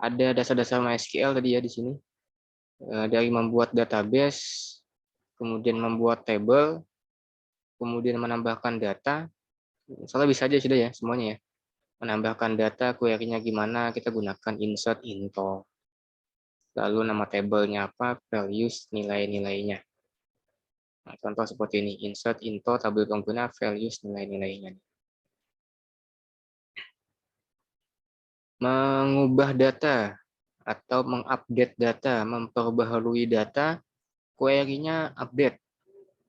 ada dasar-dasar MySQL tadi ya di sini. Dari membuat database, kemudian membuat table, kemudian menambahkan data. Misalnya bisa aja sudah ya semuanya ya. Menambahkan data, query-nya gimana, kita gunakan insert into. Lalu nama tabelnya apa, values, nilai-nilainya. Nah, contoh seperti ini, insert into tabel pengguna, values, nilai-nilainya. Mengubah data atau mengupdate data, memperbaharui data, query-nya update,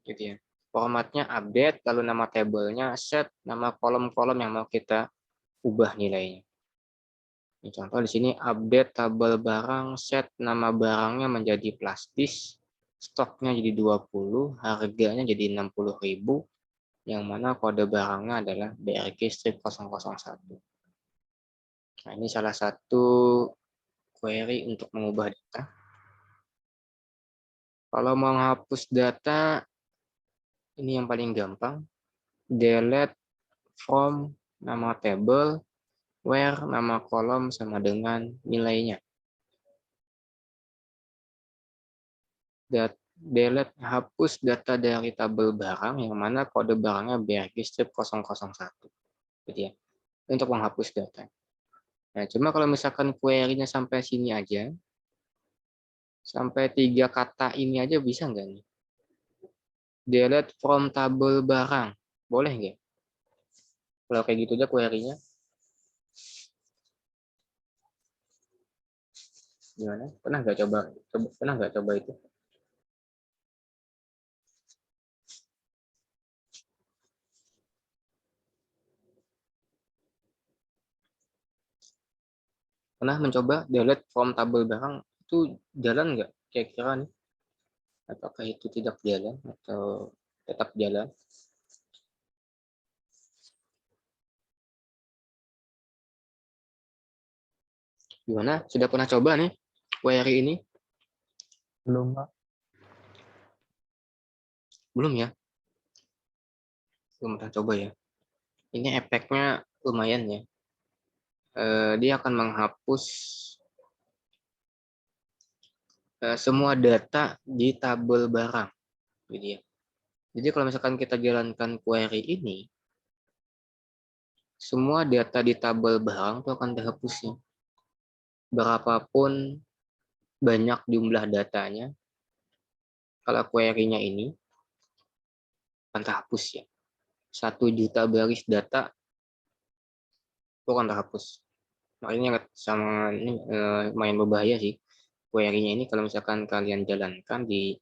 gitu ya. Formatnya update, lalu nama tabelnya set, nama kolom-kolom yang mau kita ubah nilainya. Ini contoh di sini update tabel barang, set nama barangnya menjadi plastis, stoknya jadi 20, harganya jadi 60.000, yang mana kode barangnya adalah BRG strip 001. Nah, ini salah satu query untuk mengubah data. Kalau mau menghapus data, ini yang paling gampang. Delete from nama table, where nama kolom sama dengan nilainya. Delete, hapus data dari tabel barang yang mana kode barangnya BRG strip 001. Gitu ya. Untuk menghapus data. Nah, cuma kalau misalkan query-nya sampai sini aja, sampai 3 kata ini aja bisa nggak nih? Delete from tabel barang. Boleh nggak? Kalau kayak gitu aja query-nya. Gimana? Pernah nggak coba? Pernah nggak coba itu? Pernah mencoba delete from tabel barang? Itu jalan nggak? Kira-kira nih. Apakah itu tidak jalan atau tetap jalan? Gimana? Sudah pernah coba nih query ini? Belum, Pak. Belum ya? Belum pernah coba ya. Ini efeknya lumayan ya. Dia akan menghapus semua data di tabel barang. Gitu ya. Jadi kalau misalkan kita jalankan query ini, semua data di tabel barang itu akan terhapusnya. Berapapun banyak jumlah datanya, kalau query-nya ini akan terhapus ya. 1 juta baris data itu akan terhapus. Makanya sama ini lumayan berbahaya sih. Query-nya ini kalau misalkan kalian jalankan di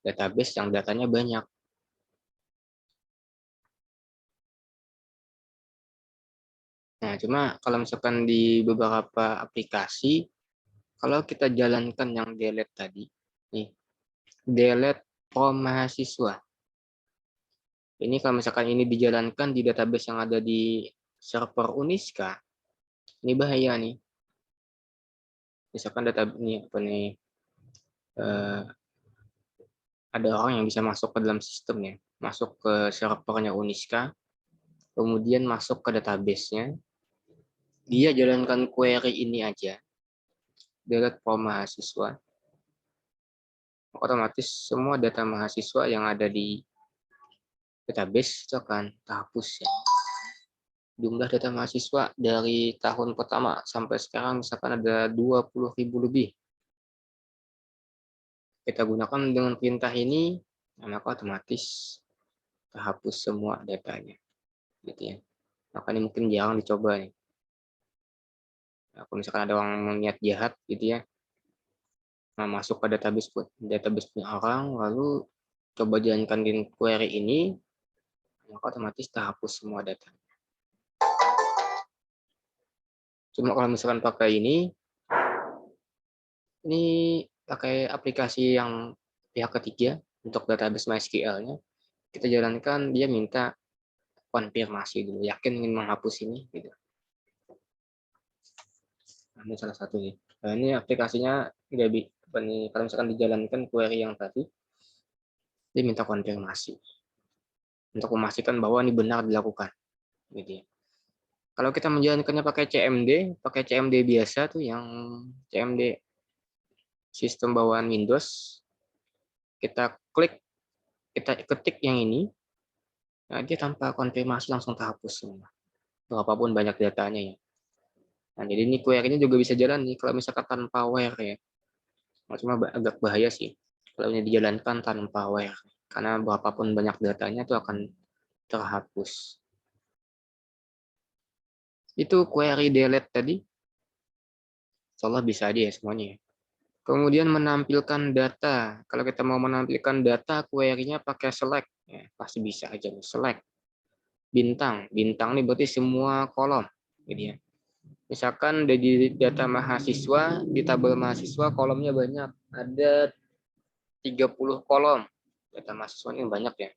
database yang datanya banyak. Nah, cuma kalau misalkan di beberapa aplikasi, kalau kita jalankan yang delete tadi, nih, delete from mahasiswa. Ini kalau misalkan ini dijalankan di database yang ada di server Uniska, ini bahaya nih. Misalkan data ini apa nih, ada orang yang bisa masuk ke dalam sistemnya, masuk ke servernya Uniska, kemudian masuk ke database-nya, dia jalankan query ini aja, delete from mahasiswa, otomatis semua data mahasiswa yang ada di database itu akan terhapus ya. Jumlah data mahasiswa dari tahun pertama sampai sekarang misalkan ada 20.000 lebih. Kita gunakan dengan perintah ini, maka otomatis terhapus semua datanya. Gitu ya. Maka ini mungkin jangan dicoba nih. Nah, kalau misalkan ada orang niat jahat gitu ya, nah, masuk ke database punya orang, lalu coba jalankan di query ini, maka otomatis terhapus semua data. Cuma kalau misalkan pakai ini pakai aplikasi yang pihak ketiga untuk database MySQL-nya. Kita jalankan, dia minta konfirmasi dulu, yakin ingin menghapus ini. Gitu. Nah, ini salah satu nih. Nah, ini aplikasinya kalau misalkan dijalankan query yang tadi, dia minta konfirmasi untuk memastikan bahwa ini benar dilakukan. Gitu ya. Kalau kita menjalankannya pakai CMD biasa tuh yang CMD sistem bawaan Windows, kita klik, kita ketik yang ini, nah dia tanpa konfirmasi langsung terhapus semua. Berapapun banyak datanya ya. Nah, jadi ini query-nya juga bisa jalan nih kalau misalkan tanpa where ya. Nah, cuma agak bahaya sih kalau ini dijalankan tanpa where. Karena berapapun banyak datanya itu akan terhapus. Itu query delete tadi. Insyaallah bisa aja ya semuanya. Kemudian menampilkan data. Kalau kita mau menampilkan data, query-nya pakai select. Ya, pasti bisa aja nih, select. Bintang. Bintang ini berarti semua kolom. Gitu ya. Misalkan di data mahasiswa, di tabel mahasiswa kolomnya banyak. Ada 30 kolom. Data mahasiswa ini banyak ya.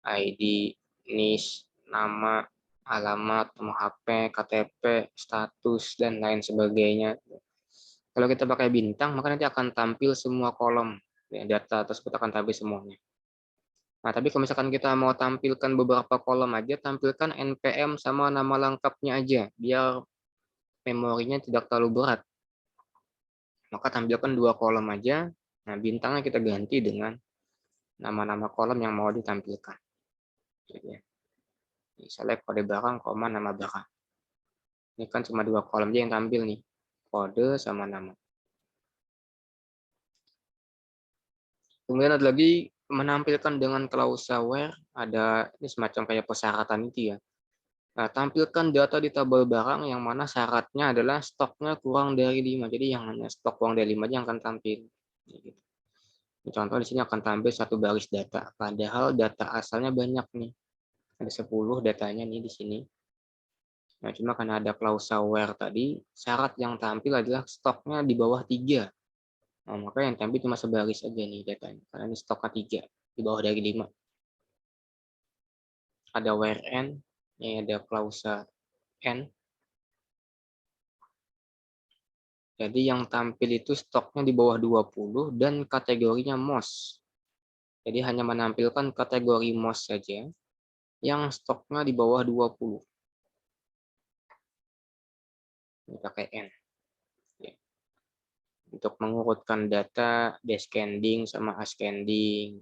ID, NIS, nama, alamat, nomor HP, KTP, status, dan lain sebagainya. Kalau kita pakai bintang, maka nanti akan tampil semua kolom. Ya, data tersebut akan tampil semuanya. Nah, tapi kalau misalkan kita mau tampilkan beberapa kolom aja, tampilkan NPM sama nama lengkapnya aja, biar memorinya tidak terlalu berat. Maka tampilkan 2 kolom aja. Nah, bintangnya kita ganti dengan nama-nama kolom yang mau ditampilkan. Misalnya kode barang, koma, nama barang. Ini kan cuma 2 kolom aja yang tampil nih. Kode sama nama. Kemudian ada lagi menampilkan dengan klausa where, ada ini semacam kayak persyaratan itu ya. Nah, tampilkan data di tabel barang yang mana syaratnya adalah stoknya kurang dari 5. Jadi yang hanya stok kurang dari 5 aja yang akan tampil. Gitu. Contoh di sini akan tampil 1 baris data, padahal data asalnya banyak nih. Ada 10 datanya nih di sini. Nah, cuma karena ada klausa where tadi, syarat yang tampil adalah stoknya di bawah 3. Nah, maka yang tampil cuma sebaris aja nih datanya, karena ini stoknya 3, di bawah dari 5. Ada where n, ini ada klausa n. Jadi yang tampil itu stoknya di bawah 20 dan kategorinya most. Jadi hanya menampilkan kategori most saja yang stoknya di bawah 20. Ini pakai n. Untuk mengurutkan data, descending sama ascending.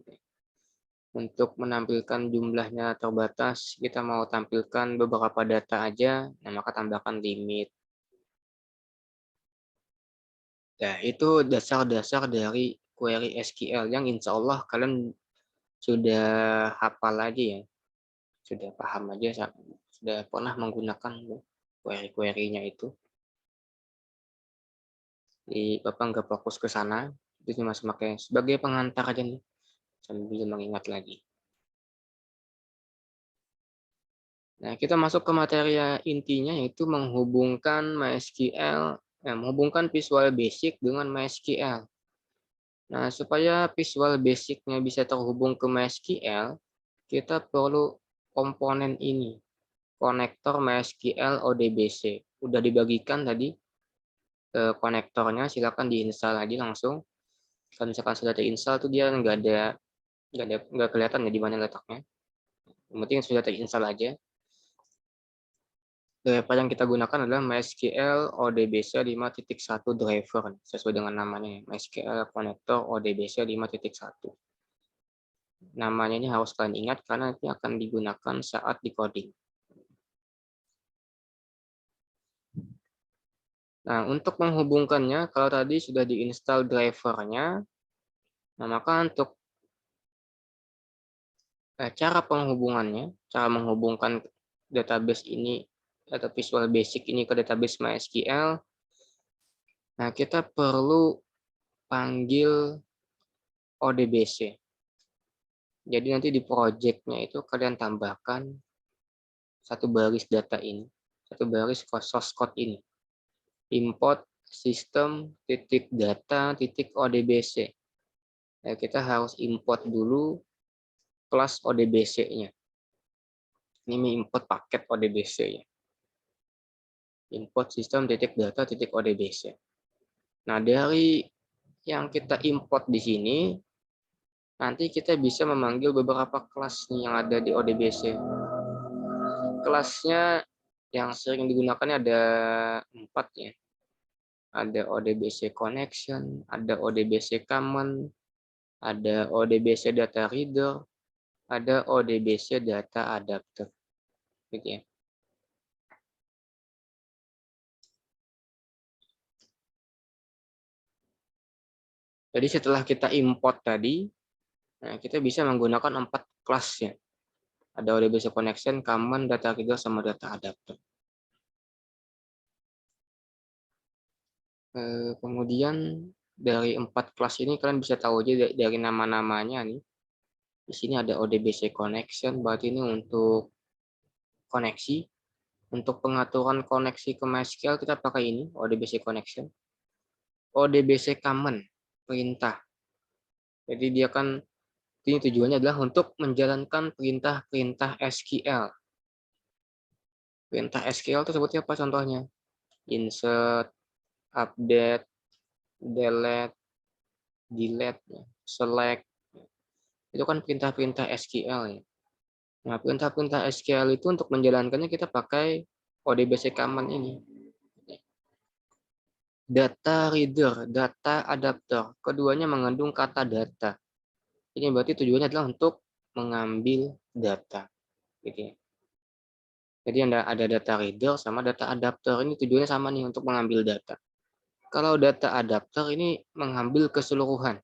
Untuk menampilkan jumlahnya terbatas, kita mau tampilkan beberapa data aja, nah maka tambahkan limit. Nah, itu dasar-dasar dari query SQL yang insya Allah kalian sudah hafal lagi ya. Sudah paham aja, sudah pernah menggunakan query-query-nya itu. Jadi Bapak nggak fokus ke sana, itu cuma sebagai pengantar aja nih, sambil mengingat lagi. Nah, kita masuk ke materi intinya, yaitu menghubungkan MySQL, menghubungkan Visual Basic dengan MySQL. Nah, supaya Visual Basic-nya bisa terhubung ke MySQL, kita perlu komponen ini, konektor MySQL ODBC. Udah dibagikan tadi ke konektornya, silakan diinstal aja langsung. Kalau misalkan sudah terinstall tuh dia nggak kelihatan ya di mana letaknya. Yang penting sudah terinstall aja. Driver yang kita gunakan adalah MySQL ODBC 5.1 driver, sesuai dengan namanya, MySQL Connector ODBC 5.1. Namanya ini harus kalian ingat karena ini akan digunakan saat decoding. Nah, untuk menghubungkannya, kalau tadi sudah diinstal drivernya, nah maka untuk cara penghubungannya, cara menghubungkan database ini atau Visual Basic ini ke database MySQL, nah kita perlu panggil ODBC. Jadi nanti di project-nya itu kalian tambahkan satu baris data ini, satu baris source code ini. Import system data ODBC. Nah, kita harus import dulu kelas ODBC-nya. Ini import paket ODBC ya. Import system data ODBC. Nah, dari yang kita import di sini, nanti kita bisa memanggil beberapa kelas yang ada di ODBC. kelasnya yang sering digunakan ada 4 ya. Ada ODBC connection, ada ODBC common, ada ODBC data reader, ada ODBC data adapter. Gitu ya. Jadi setelah kita import tadi, nah kita bisa menggunakan 4 kelasnya. Ada ODBC connection, common, data reader, sama data adapter. Kemudian dari 4 kelas ini kalian bisa tahu aja dari nama-namanya nih. Di sini ada ODBC connection, berarti ini untuk koneksi. Untuk pengaturan koneksi ke MySQL kita pakai ini, ODBC connection. ODBC common, perintah. Jadi dia kan ini tujuannya adalah untuk menjalankan perintah-perintah SQL. Perintah SQL itu seperti apa contohnya? Insert, update, delete, select. Itu kan perintah-perintah SQL ya. Nah, perintah-perintah SQL itu untuk menjalankannya kita pakai ODBC common ini. Data reader, data adapter, keduanya mengandung kata data. Ini berarti tujuannya adalah untuk mengambil data. Gitu ya. Jadi ada data reader sama data adapter, ini tujuannya sama nih untuk mengambil data. Kalau data adapter ini mengambil keseluruhan.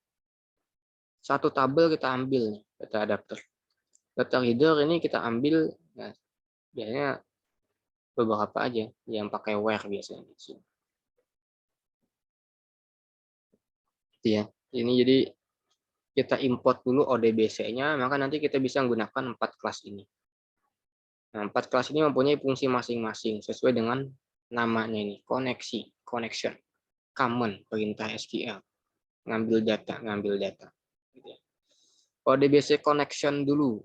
Satu tabel kita ambil nih, data adapter. Data reader ini kita ambil, nah, biasanya beberapa aja yang pakai where biasanya. Ya, ini jadi kita import dulu ODBC-nya, maka nanti kita bisa menggunakan 4 kelas ini. Nah, 4 kelas ini mempunyai fungsi masing-masing sesuai dengan namanya ini, koneksi, connection, common, perintah SQL, ngambil data. ODBC connection dulu.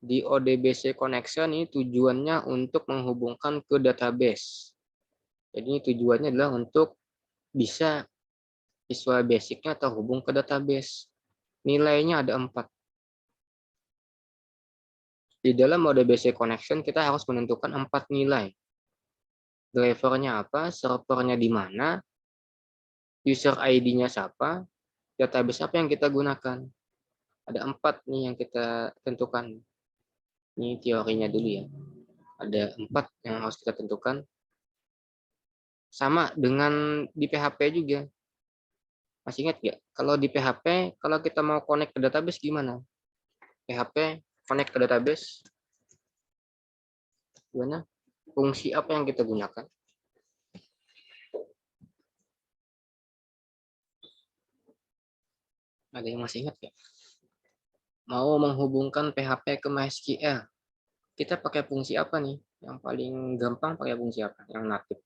Di ODBC connection ini tujuannya untuk menghubungkan ke database. Jadi ini tujuannya adalah untuk bisa siswa basicnya terhubung ke database. Nilainya ada 4. Di dalam ODBC connection kita harus menentukan 4 nilai. Drivernya apa, servernya di mana, user ID-nya siapa, database apa yang kita gunakan. Ada 4 nih yang kita tentukan. Ini teorinya dulu ya. Ada 4 yang harus kita tentukan. Sama dengan di PHP juga. Masih ingat nggak? Kalau di PHP, kalau kita mau connect ke database gimana? PHP connect ke database. Gimana? Fungsi apa yang kita gunakan? Ada yang masih ingat nggak? Mau menghubungkan PHP ke MySQL. Kita pakai fungsi apa nih? Yang paling gampang pakai fungsi apa? Yang natif.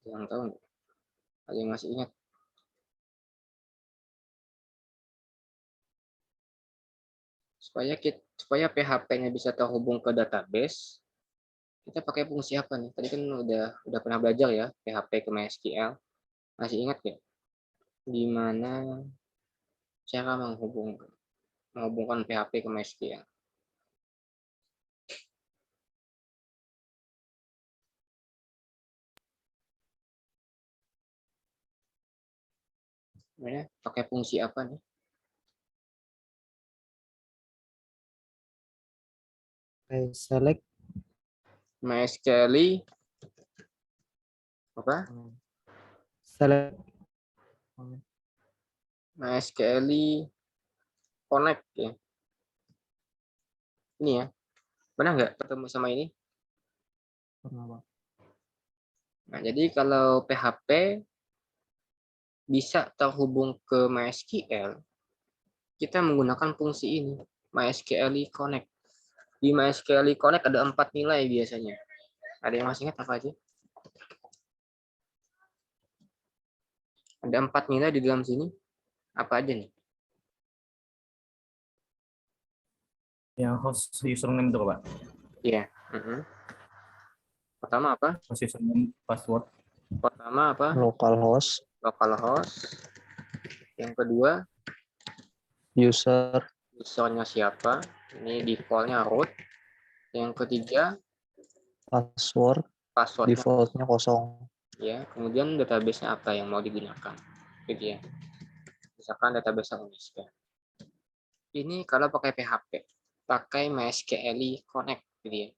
Yang tahu nggak? Ada yang masih ingat? Supaya PHP-nya bisa terhubung ke database, kita pakai fungsi apa nih? Tadi kan udah pernah belajar ya PHP ke MySQL. Masih ingat nggak? Gimana cara menghubungkan PHP ke MySQL? Pakai fungsi apa nih? Select MySQL apa? select MySQL connect ya. Ini ya. Pernah nggak ketemu sama ini? Nah, jadi kalau PHP bisa terhubung ke MySQL, kita menggunakan fungsi ini, MySQL Connect. Di MySQL Connect ada 4 nilai biasanya. Ada yang masih ingat apa aja? Ada 4 nilai di dalam sini. Apa aja nih? Yang host username itu, Pak. Iya. Pertama apa? Host username, password. Pertama apa? localhost, Yang kedua, usernya usernya siapa? Ini defaultnya root. Yang ketiga, Password passwordnya. defaultnya kosong. Ya, kemudian database-nya apa yang mau digunakan. Gitu ya. Misalkan database Uniska. Ini kalau pakai PHP, pakai MySQL Connect. Gitu ya.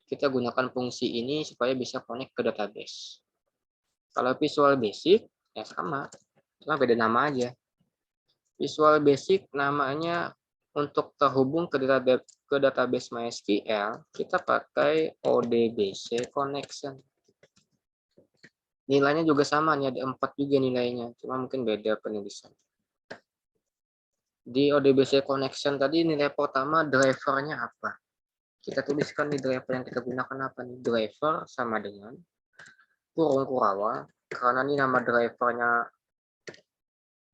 Kita gunakan fungsi ini supaya bisa connect ke database. Kalau Visual Basic, ya sama. Cuma beda nama aja. Visual Basic namanya untuk terhubung ke database MySQL, kita pakai ODBC connection. Nilainya juga sama nih, ada 4 juga nilainya, cuma mungkin beda penulisan. Di ODBC connection tadi nilai pertama drivernya apa? Kita tuliskan di driver yang kita gunakan apa nih? Driver sama dengan kurung kurawal, karena ini nama drivernya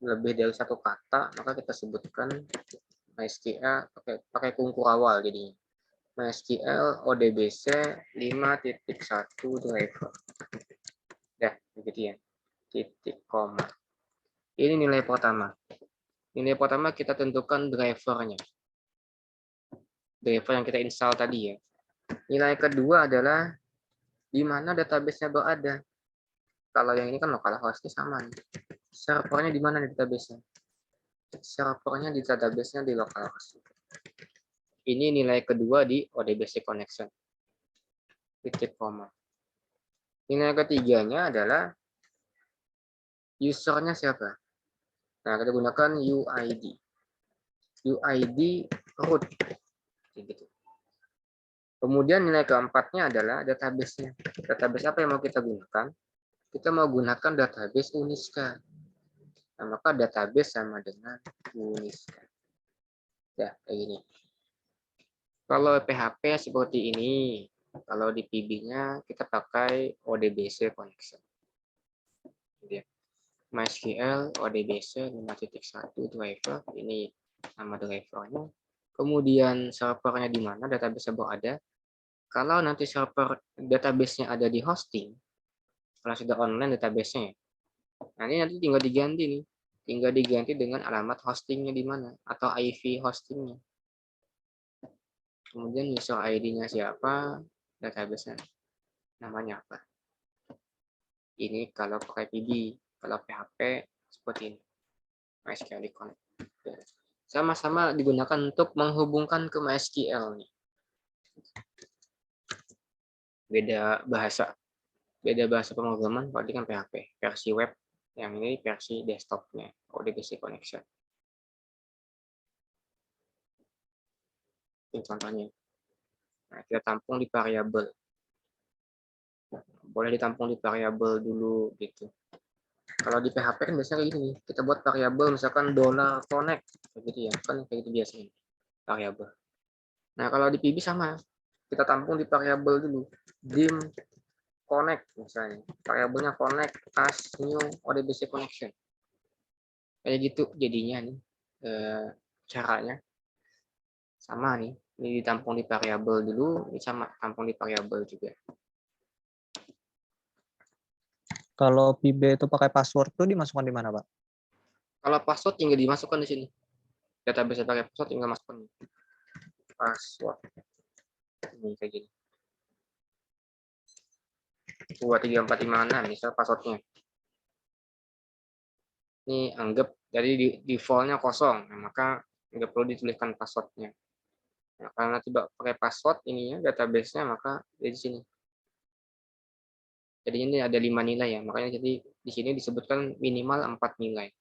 lebih dari satu kata, maka kita sebutkan MySQL pakai kurung kurawal jadi MySQL ODBC 5.1 driver. Ya, begitu ya. Titik koma. Ini nilai pertama. Nilai pertama kita tentukan drivernya. Driver yang kita install tadi ya. Nilai kedua adalah di mana database-nya berada. Kalau yang ini kan localhost-nya sama nih. Servernya di mana database-nya? Servernya di database-nya di localhost. Ini nilai kedua di ODBC connection. Titik koma. Nilai ketiganya adalah usernya siapa? Nah, kita gunakan UID. UID root. Gitu. Kemudian nilai keempatnya adalah database-nya. Database apa yang mau kita gunakan? Kita mau gunakan database Uniska. Nah, maka database sama dengan Uniska. Ya, kayak gini. Kalau PHP seperti ini. Kalau di PB-nya kita pakai ODBC connection. MySQL ODBC 5.1 driver. Ini nama drivernya. Kemudian servernya di mana database berada. Kalau nanti server database-nya ada di hosting, kalau sudah online database-nya, nanti tinggal diganti nih. Tinggal diganti dengan alamat hostingnya di mana atau IP hostingnya. Kemudian user ID-nya siapa, database-nya namanya apa. Ini kalau pakai PB, kalau PHP seperti ini. MySQL Connect. Sama-sama digunakan untuk menghubungkan ke MySQL nih. Beda bahasa pemrograman, berarti kan PHP, versi web, yang ini versi desktopnya, ODBC connection. Ini contohnya. Nah, kita tampung di variabel. Boleh ditampung di variabel dulu gitu. Kalau di PHP kan biasanya kayak gini, kita buat variabel misalkan $connect, begitu ya, kan kayak gitu biasanya variabel. Nah, kalau di PB sama, kita tampung di variabel dulu, dim connect misalnya, variabelnya connect as new ODBC connection. Kayak gitu jadinya nih caranya sama nih. Ini ditampung di variabel dulu, ini sama tampung di variabel juga. Kalau PB itu pakai password tuh dimasukkan di mana, Pak? Kalau password tinggal dimasukkan di sini. Database pakai password tinggal masukkan. Password. Ini kayak gini. 23456 misal passwordnya. Ini anggap dari defaultnya kosong, nah, maka nggak perlu dituliskan passwordnya. Nah, karena tidak pakai password ininya database-nya, maka di sini. Jadi ini ada 5 nilai ya, makanya jadi di sini disebutkan minimal 4 nilai.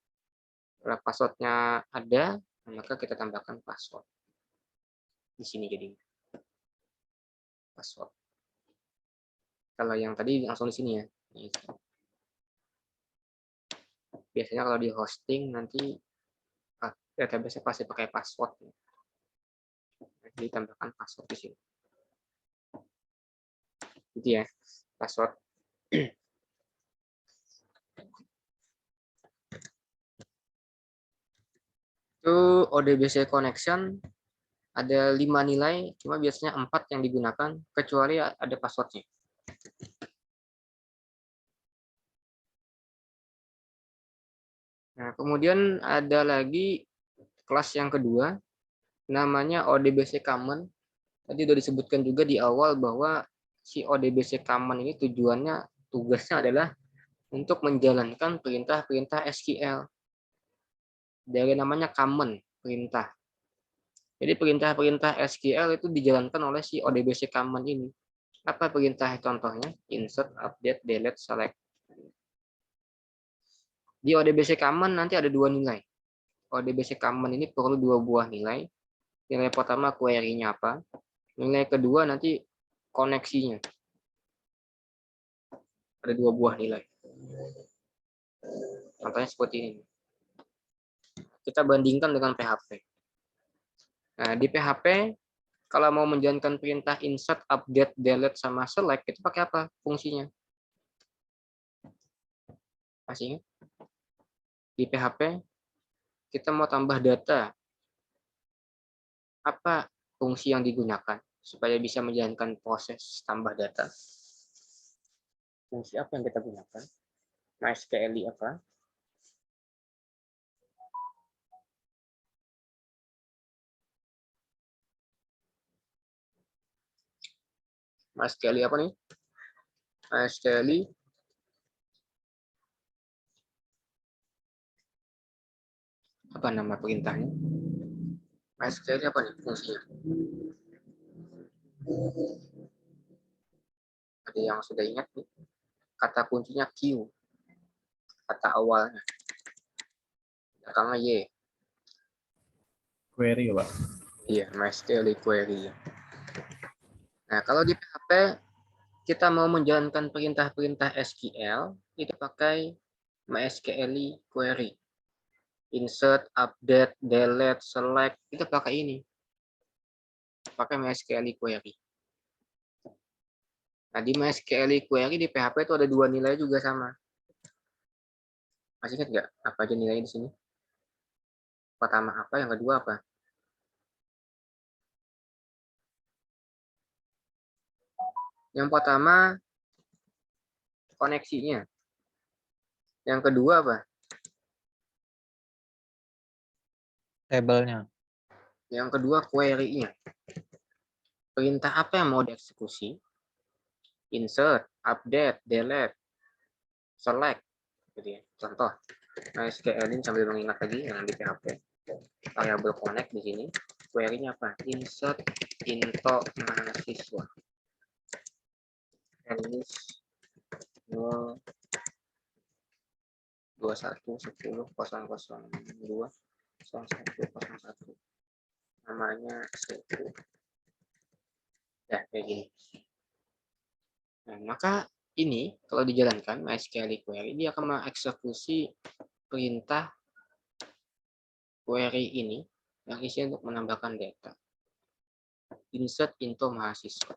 Kalau passwordnya ada, maka kita tambahkan password. Di sini jadi password. Kalau yang tadi langsung di sini ya. Biasanya kalau di hosting nanti database pasti pakai password. Jadi tambahkan password di sini. Gitu ya, password. Itu ODBC connection ada 5 nilai, cuma biasanya 4 yang digunakan, kecuali ada passwordnya. Nah, kemudian ada lagi kelas yang kedua, namanya ODBC common. Tadi udah disebutkan juga di awal bahwa si ODBC common ini tugasnya adalah untuk menjalankan perintah-perintah SQL. Dari namanya common, perintah. Jadi perintah-perintah SQL itu dijalankan oleh si ODBC common ini. Apa perintah contohnya? Insert, update, delete, select. Di ODBC common nanti ada dua nilai. ODBC common ini perlu dua buah nilai. Nilai pertama query-nya apa. Nilai kedua nanti koneksinya. Ada dua buah nilai. Contohnya seperti ini. Kita bandingkan dengan PHP. Nah, di PHP, kalau mau menjalankan perintah insert, update, delete, sama select, itu pakai apa fungsinya? Masih ingat? Di PHP, kita mau tambah data. Apa fungsi yang digunakan supaya bisa menjalankan proses tambah data? Fungsi apa yang kita gunakan? MySQL apa? MySQL apa nih? MySQL apa nama perintahnya? MySQL apa nih fungsinya? Ada yang sudah ingat nih? Kata kuncinya Q. Kata awalnya. Belakangnya Y. Query ya, Pak. Iya, MySQL query. Nah, kalau di PHP kita mau menjalankan perintah-perintah SQL itu pakai MySQL query. Insert, update, delete, select itu pakai ini. Pakai MySQL query. Nah, di MySQL query di PHP itu ada dua nilai juga sama. Masih ingat nggak apa aja nilainya di sini? Pertama apa, yang kedua apa? Yang pertama koneksinya. Yang kedua apa? Tabelnya. Yang kedua query-nya. Perintah apa yang mau dieksekusi? Insert, update, delete, select. Gitu ya. Contoh, MySQL ini sambil mengingat lagi yang di PHP. Variable connect di sini. Query-nya apa? Insert into mahasiswa. English 0 21 10 002 0101. Namanya satu. Ya, kayak gini. Nah, maka ini kalau dijalankan MySQL query, dia akan mengeksekusi perintah query ini yang isinya untuk menambahkan data. Insert into mahasiswa.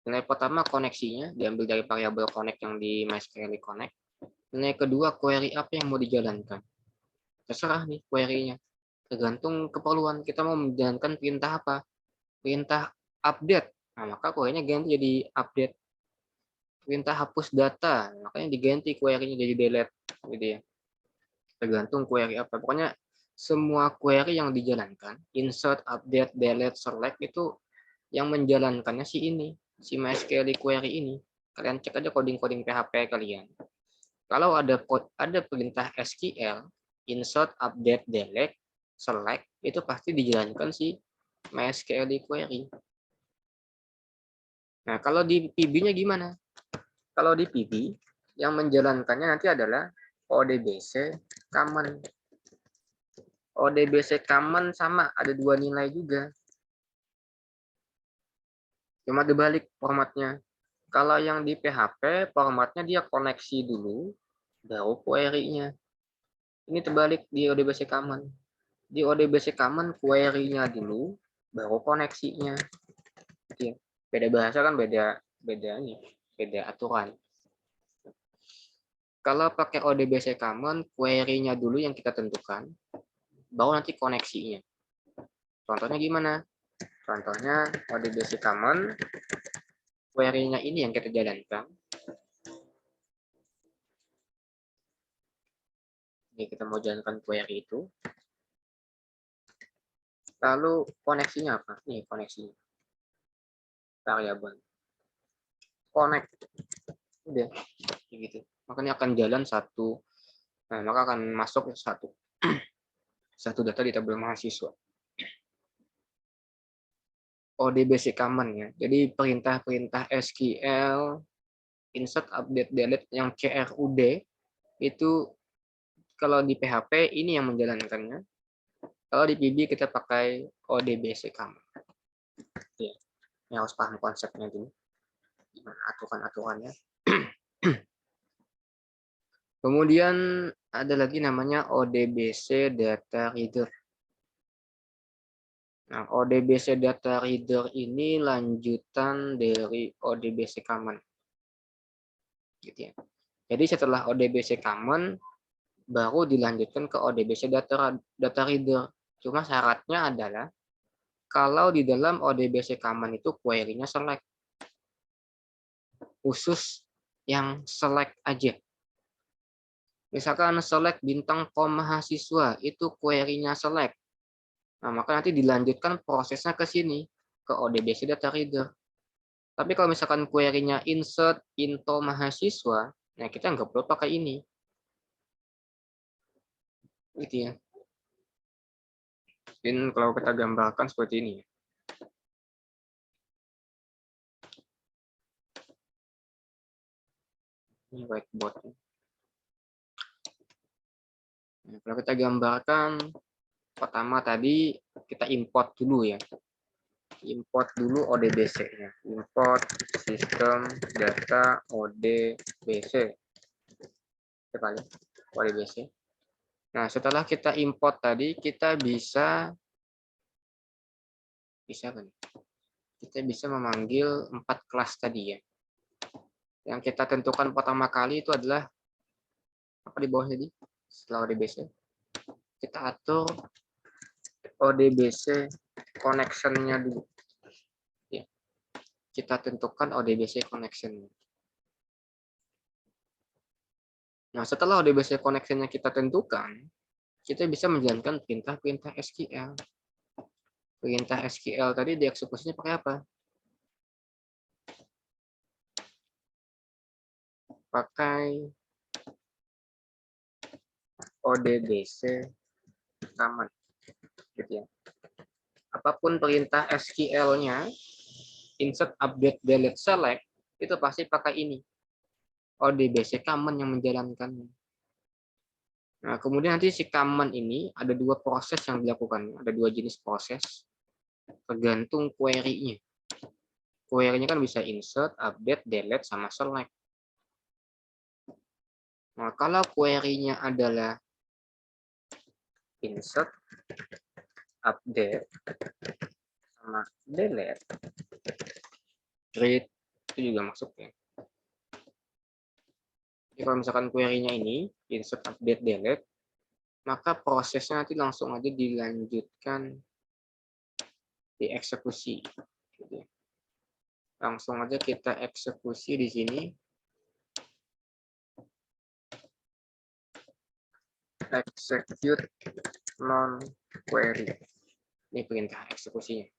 Nilai pertama koneksinya diambil dari variabel connect yang di MySQL connect. Nilai kedua query apa yang mau dijalankan. Terserah nih query-nya. Tergantung keperluan. Kita mau menjalankan perintah apa? Perintah update. Nah, maka query-nya ganti jadi update. Perintah hapus data, makanya diganti query-nya jadi delete. Gitu ya. Tergantung query apa. Pokoknya semua query yang dijalankan, insert, update, delete, select itu yang menjalankannya si ini, si MySQL query ini. Kalian cek aja coding-coding PHP kalian. Kalau ada perintah SQL, insert, update, delete, select, itu pasti dijalankan si MySQL query. Nah, kalau di PB-nya gimana? Kalau di PB, yang menjalankannya nanti adalah ODBC common. ODBC common sama, ada dua nilai juga. Cuma dibalik formatnya. Kalau yang di PHP, formatnya dia koneksi dulu, baru query-nya. Ini terbalik di ODBC common. Di ODBC common, query-nya dulu, baru koneksinya. Beda bahasa kan beda aturan. Kalau pakai ODBC common, query-nya dulu yang kita tentukan, baru nanti koneksinya. Contohnya gimana? Contohnya ODBC common, query-nya ini yang kita jalankan. Ini kita mau jalankan query itu. Lalu koneksinya apa? Nih koneksinya. Variabel. Connect. Udah. Gitu. Makanya akan jalan satu. Nah, maka akan masuk satu. Satu data di tabel mahasiswa. ODBC common ya. Jadi perintah-perintah SQL, insert, update, delete yang CRUD itu kalau di PHP ini yang menjalankannya. Kalau di PB kita pakai ODBC common. Ya, ini harus paham konsepnya dulu. Gimana aturan-aturannya. Kemudian ada lagi namanya ODBC data reader. Nah, ODBC data reader ini lanjutan dari ODBC common. Gitu ya. Jadi setelah ODBC common baru dilanjutkan ke ODBC data reader. Cuma syaratnya adalah kalau di dalam ODBC common itu query-nya select. Khusus yang select aja. Misalkan select bintang mahasiswa itu query-nya select. Nah, maka nanti dilanjutkan prosesnya ke sini, ke ODBC data reader. Tapi kalau misalkan query-nya insert into mahasiswa, nah kita nggak perlu pakai ini. Gitu ya. Dan kalau kita gambarkan seperti ini. Ini whiteboard. Nah, kalau kita gambarkan, pertama tadi kita import dulu ya. Import dulu ODBC-nya. Import sistem data ODBC. Coba lihat ODBC. Nah, setelah kita import tadi, kita bisa kan? Kita bisa memanggil 4 kelas tadi ya. Yang kita tentukan pertama kali itu adalah apa di bawah tadi? Setelah ODBC, kita atur ODBC connection-nya dulu. Ya. Kita tentukan ODBC connection. Nah, setelah ODBC connection-nya kita tentukan, kita bisa menjalankan perintah-perintah SQL. Perintah SQL tadi dieksekusinya pakai apa? Pakai ODBC common. Gitu ya. Apapun perintah SQL-nya, insert, update, delete, select, itu pasti pakai ini. ODBC common yang menjalankannya. Nah, kemudian nanti si common ini ada 2 proses yang dilakukan. Ada 2 jenis proses. Tergantung query-nya. Query-nya kan bisa insert, update, delete, sama select. Nah, kalau query-nya adalah insert, update, sama delete, read itu juga masuk ya. Jadi kalau misalkan query-nya ini insert, update, delete, maka prosesnya nanti langsung aja dilanjutkan dieksekusi. Langsung aja kita eksekusi di sini. Execute non query. Ini perintah eksekusinya.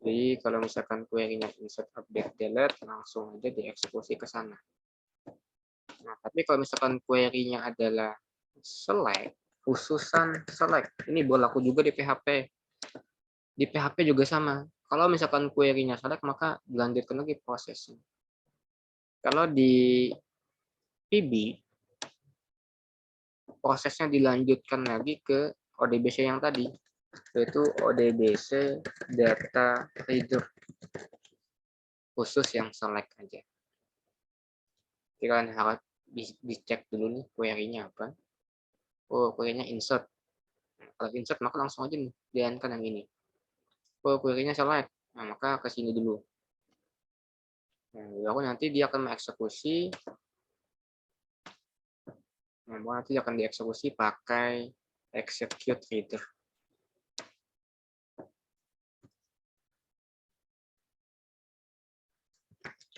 Jadi kalau misalkan query-nya insert, update, delete, langsung aja dieksekusi ke sana. Nah, tapi kalau misalkan query-nya adalah select, khususan select, ini berlaku juga di PHP. Di PHP juga sama. Kalau misalkan query-nya select, maka dilanjutkan lagi prosesnya. Kalau di PB, prosesnya dilanjutkan lagi ke ODBC yang tadi, yaitu ODBC data reader, khusus yang select aja. Kita harus dicek dulu nih query-nya apa. Oh, query-nya insert. Kalau insert maka langsung aja nih diankan yang ini. Oh, query-nya select. Nah, maka ke sini dulu. Nah, baru nanti dia akan mengeksekusi. Nah, nanti akan dieksekusi pakai execute reader.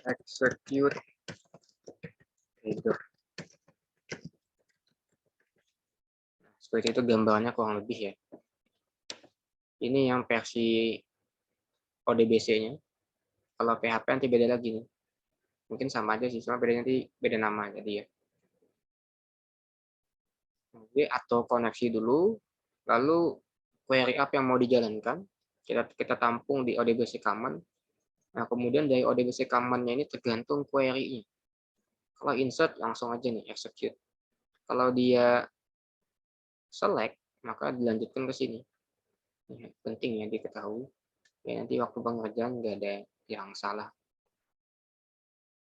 Execute reader. Seperti itu gambarannya kurang lebih ya. Ini yang versi ODBC-nya. Kalau PHP nanti beda lagi nih. Mungkin sama aja sih, cuma bedanya nanti beda nama jadi ya. Jadi atau koneksi dulu, lalu query app yang mau dijalankan, kita tampung di ODBC command. Nah, kemudian dari ODBC command-nya ini tergantung query-nya. Kalau insert langsung aja nih execute. Kalau dia select, maka dilanjutkan ke sini. Ini penting ya diketahui. Ya, nanti waktu pengerjaan nggak ada yang salah.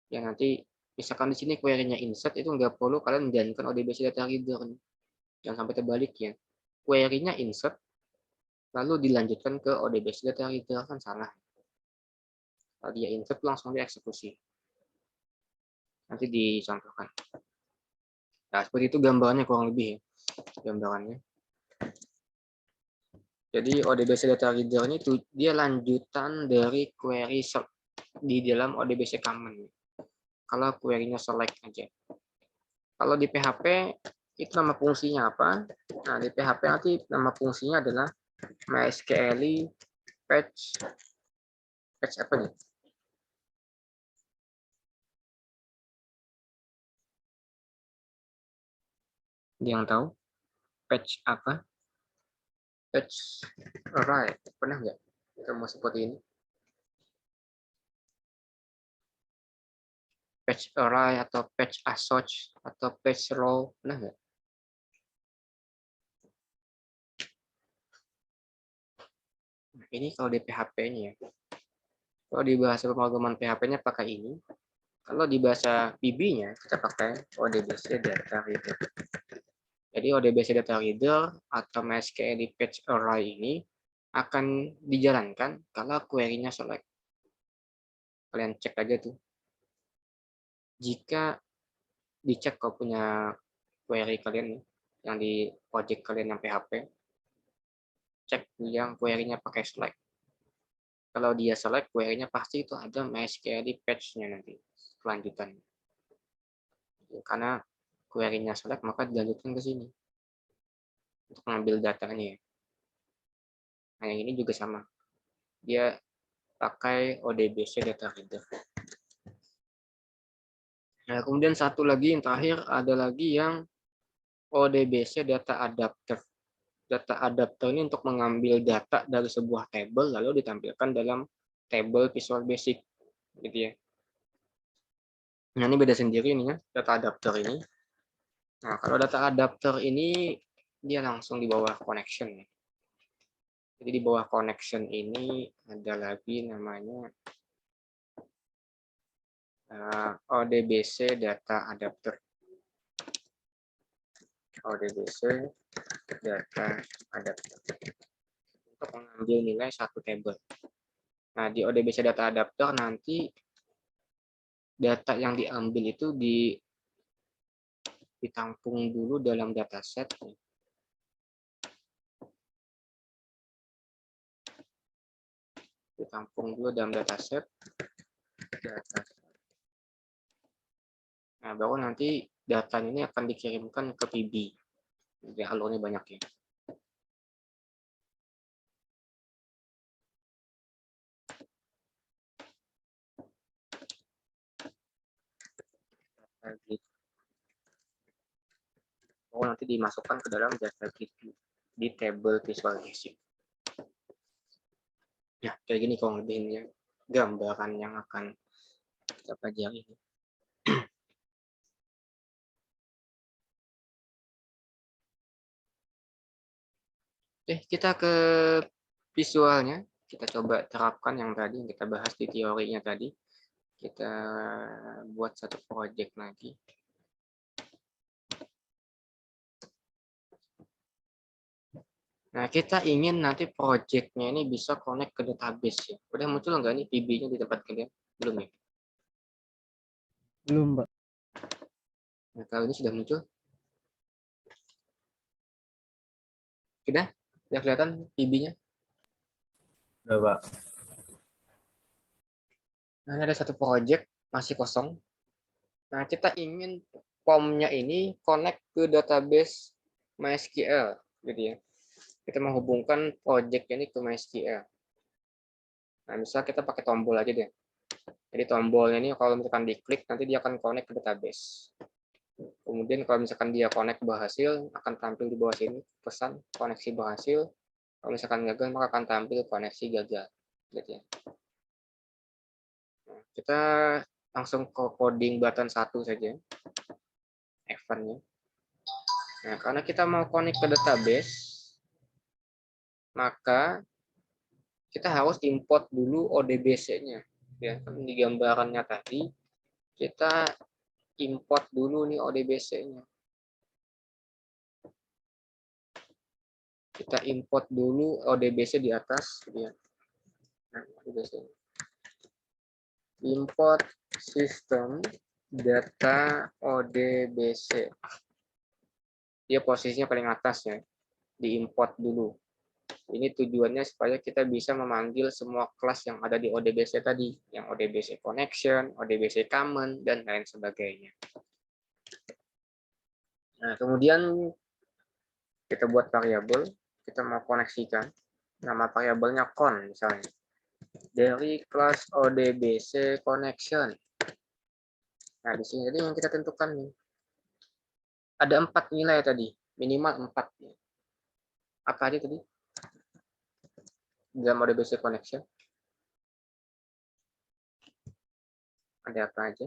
Ya nanti misalkan di sini query-nya insert itu nggak perlu kalian menjalankan ODBC data reader. Jangan sampai terbalik ya. Query-nya insert lalu dilanjutkan ke ODBC data reader kan salah. Kalau dia insert langsung dieksekusi. Nanti dicontohkan. Nah, seperti itu gambarannya kurang lebih ya. Gambarannya. Jadi ODBC data reader ini tuh dia lanjutan dari query di dalam ODBC command. Kalau query-nya select aja. Kalau di PHP itu nama fungsinya apa? Nah, di PHP nanti nama fungsinya adalah MySQL patch apa nih? Dia yang tahu? Patch apa? Patch array. Pernah nggak kita mau seperti ini? Patch array atau patch assoc atau patch row, pernah nggak? Nah, ini kalau di PHP-nya ya. Kalau di bahasa pemrograman PHP-nya pakai ini. Kalau di bahasa VB-nya kita pakai ODBC data reader. Jadi ODBC data reader atau MySQL patch array ini akan dijalankan kalau query-nya select. Kalian cek aja tuh. Jika dicek kalau punya query kalian nih, yang di project kalian yang PHP, cek yang query-nya pakai select. Kalau dia select, query-nya pasti itu ada MySQL patch-nya nanti, kelanjutan. Karena query-nya select, maka dilanjutkan ke sini. Untuk mengambil datanya. Nah, yang ini juga sama. Dia pakai ODBC data reader. Nah, kemudian satu lagi yang terakhir ada lagi yang ODBC data adapter. Data adapter ini untuk mengambil data dari sebuah table lalu ditampilkan dalam table Visual Basic, gitu ya. Nah, ini beda sendiri nih ya, data adapter ini. Nah, kalau data adapter ini dia langsung di bawah connection. Jadi di bawah connection ini ada lagi namanya ODBC data adapter. ODBC data adapter untuk mengambil nilai satu table. Nah, di ODBC data adapter nanti data yang diambil itu ditampung dulu dalam dataset. Ditampung dulu dalam dataset. Nah, baru nanti data ini akan dikirimkan ke PB. Jadi alurnya banyak ya. Baru nanti dimasukkan ke dalam data gitu di table Visual Basic. Ya, kayak gini kalau lebihnya gambaran yang akan kita pelajari. Oke, kita ke visualnya. Kita coba terapkan yang tadi yang kita bahas di teorinya tadi. Kita buat satu project lagi. Nah, kita ingin nanti project-nya ini bisa connect ke database ya. Udah muncul nggak nih PB-nya di tempat kalian? Belum ya? Belum, Mbak. Nah, kalau ini sudah muncul. Sudah? Sudah kelihatan PB-nya? Udah, Pak. Nah, ini ada satu project masih kosong. Nah, kita ingin form-nya ini connect ke database MySQL, gitu ya. Kita menghubungkan project ini ke MySQL. Nah, misal kita pakai tombol aja deh. Jadi tombolnya ini kalau misalkan diklik, nanti dia akan connect ke database. Kemudian kalau misalkan dia connect berhasil, akan tampil di bawah sini pesan koneksi berhasil. Kalau misalkan gagal, maka akan tampil koneksi gagal. Gitu ya. Nah, kita langsung ke coding button 1 saja. Eventnya. Nah, karena kita mau connect ke database, maka kita harus import dulu ODBC-nya. Ya, di gambarannya tadi, kita import dulu nih ODBC-nya. Kita import dulu ODBC di atas. Ya. Nah, ODBC. Import system data ODBC. Dia posisinya paling atas ya. Diimport dulu. Ini tujuannya supaya kita bisa memanggil semua kelas yang ada di ODBC tadi, yang ODBC connection, ODBC common, dan lain sebagainya. Nah, kemudian kita buat variabel, kita mau koneksikan, nama variabelnya con misalnya, dari kelas ODBC connection. Nah, di sini jadi yang kita tentukan nih, ada 4 nilai tadi, minimal 4. Apa aja tadi? Dalam ODBC connection. Ada apa aja?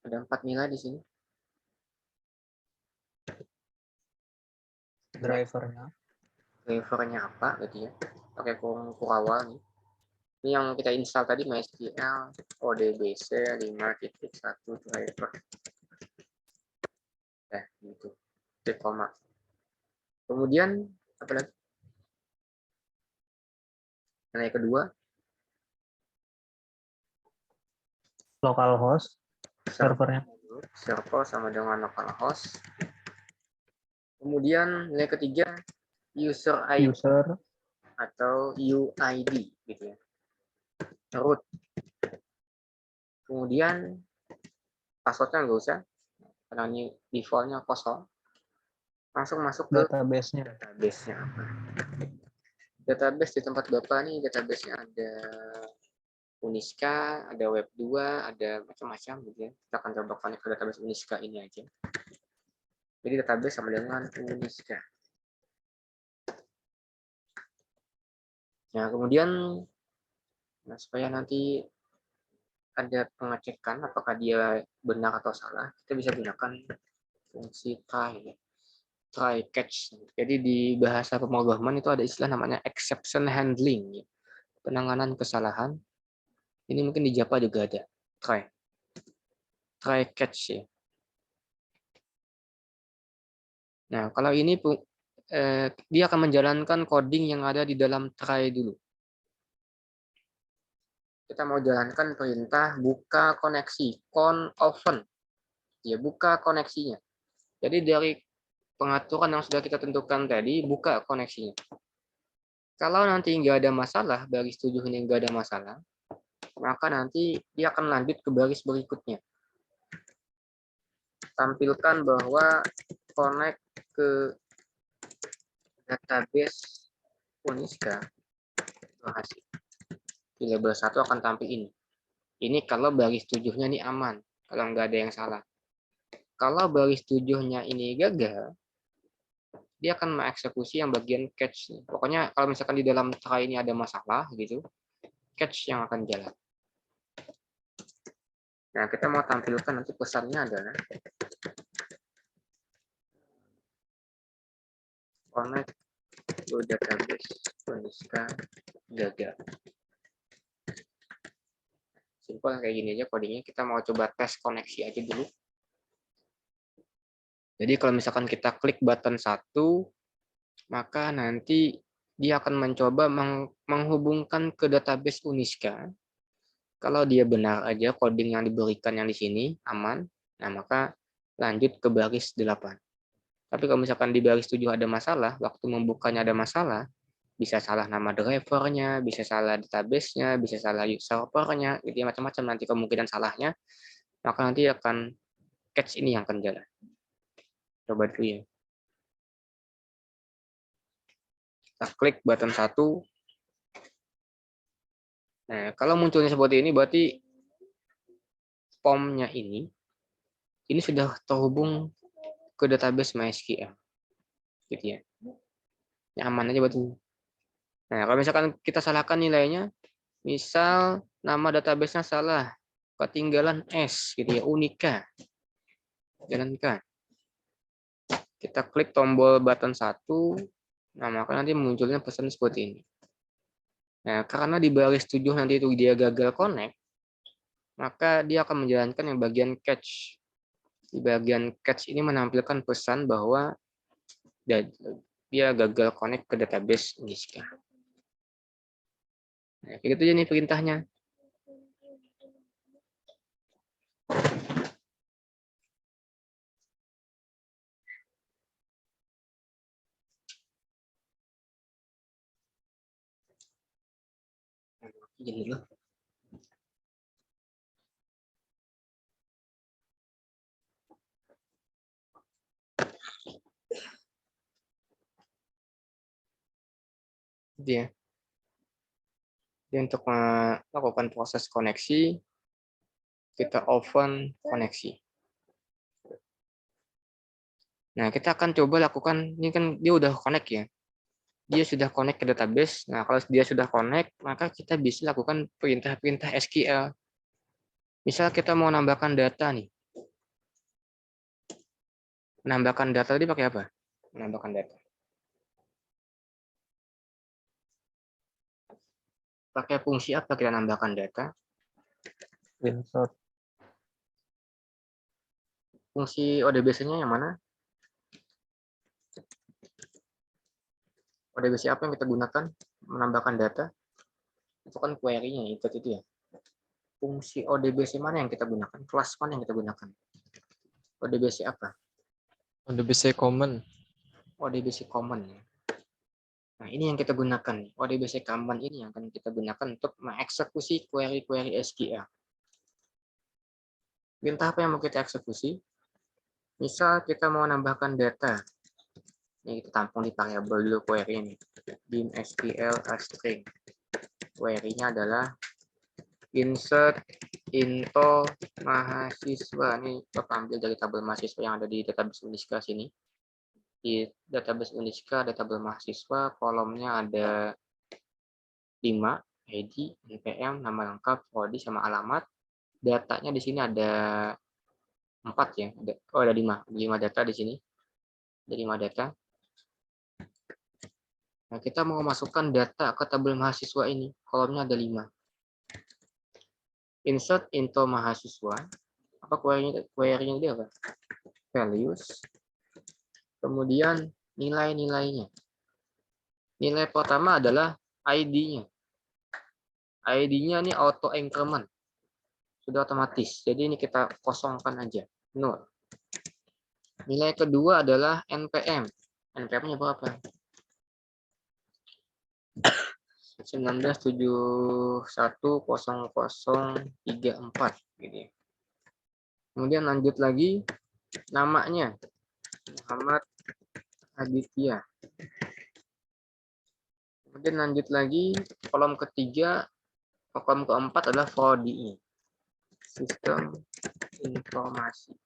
Ada 4 nilai di sini. Drivernya. Drivernya apa gitu ya? Pakai Kurawal nih. Ini yang kita install tadi MySQL ODBC 5.1 driver. Gitu. Koma. Kemudian apa lagi? Nilai kedua, Localhost. Servernya. Server sama dengan localhost. Kemudian nilai ketiga, user ID User. atau UID gitu ya. Root. Kemudian passwordnya nggak usah, karena ini defaultnya kosong. Langsung masuk ke Database-nya. database-nya apa. Database di tempat Bapak nih, database-nya ada Uniska, ada Web2, ada macam-macam gitu ya. Kita akan coba connect ke database Uniska ini aja. Jadi database sama dengan Uniska. Nah, kemudian supaya nanti ada pengecekan apakah dia benar atau salah, kita bisa gunakan fungsi try catch. Jadi di bahasa pemrograman itu ada istilah namanya exception handling, penanganan kesalahan. Ini mungkin di Java juga ada try catch ya. Nah, kalau ini dia akan menjalankan coding yang ada di dalam try dulu. Kita mau jalankan perintah buka koneksi, con open. Ya, buka koneksinya. Jadi dari pengaturan yang sudah kita tentukan tadi, buka koneksinya. Kalau nanti nggak ada masalah, baris 7 ini nggak ada masalah, maka nanti dia akan lanjut ke baris berikutnya. Tampilkan bahwa connect ke database Uniska berhasil. Di label 1 akan tampil ini. Ini kalau baris 7-nya ini aman, kalau nggak ada yang salah. Kalau baris 7-nya ini gagal, dia akan mengeksekusi yang bagian catch. Pokoknya kalau misalkan di dalam try ini ada masalah gitu, catch yang akan jalan. Nah, kita mau tampilkan nanti pesannya adalah connect to database Uniska gagal. Simpel kayak gini aja codingnya. Kita mau coba tes koneksi aja dulu. Jadi kalau misalkan kita klik button 1, maka nanti dia akan mencoba menghubungkan ke database Uniska. Kalau dia benar aja coding yang diberikan yang di sini aman, nah maka lanjut ke baris 8. Tapi kalau misalkan di baris 7 ada masalah, waktu membukanya ada masalah, Bisa salah nama drivernya, bisa salah database-nya, bisa salah servernya, gitu ya, macam-macam nanti kemungkinan salahnya, maka nanti akan catch ini yang akan jalan. Coba dulu ya. Kita klik button 1. Nah, kalau munculnya seperti ini, berarti formnya ini sudah terhubung ke database MySQL. Gitu ya. Yang aman aja berarti. Nah, kalau misalkan kita salahkan nilainya, misal nama database-nya salah, ketinggalan S, gitu ya, Unika. Jalankan. Kita klik tombol button 1, nah maka nanti munculnya pesan seperti ini. Nah, karena di baris 7 nanti itu dia gagal connect, maka dia akan menjalankan yang bagian catch. Di bagian catch ini menampilkan pesan bahwa dia gagal connect ke database Niska. Nah, kayak gitu aja nih perintahnya. Gini loh. Gitu ya. Jadi untuk melakukan proses koneksi, kita open koneksi. Nah, kita akan coba lakukan, ini kan dia udah connect ya. Dia sudah connect ke database. Nah, kalau dia sudah connect, maka kita bisa lakukan perintah-perintah SQL. Misal kita mau nambahkan data nih. Menambahkan data tadi pakai apa? Menambahkan data. Pakai fungsi apa kita nambahkan data? Insert. Fungsi ODBC-nya yang mana? ODBC apa yang kita gunakan menambahkan data? Itu kan query-nya itu ya. Fungsi ODBC mana yang kita gunakan? Kelas mana yang kita gunakan? ODBC apa? ODBC common. ODBC common. Nah, ini yang kita gunakan. ODBC common ini yang akan kita gunakan untuk mengeksekusi query-query SQL. Perintah apa yang mau kita eksekusi? Misal kita mau nambahkan data. Ini kita tampung di variabel dulu query ini. Bin SQL string. Query-nya adalah insert info mahasiswa. Ini kita ambil dari tabel mahasiswa yang ada di database Uniska sini. Di database Uniska ada tabel mahasiswa, kolomnya ada 5, ID, NPM, nama lengkap, prodi, sama alamat. Datanya di sini ada 4 ya. Ada 5 data di sini. Ada 5 data. Nah, kita mau masukkan data ke tabel mahasiswa ini. Kolomnya ada 5. Insert info mahasiswa. Apa query-nya dia apa? Values. Kemudian nilai-nilainya. Nilai pertama adalah ID-nya. ID-nya ini auto increment. Sudah otomatis. Jadi ini kita kosongkan aja. 0. Nilai kedua adalah NPM. NPM-nya berapa? 19710034 gitu ya. Kemudian lanjut lagi namanya Muhammad Aditya. Kemudian lanjut lagi kolom ketiga, kolom keempat adalah prodi, sistem informasi.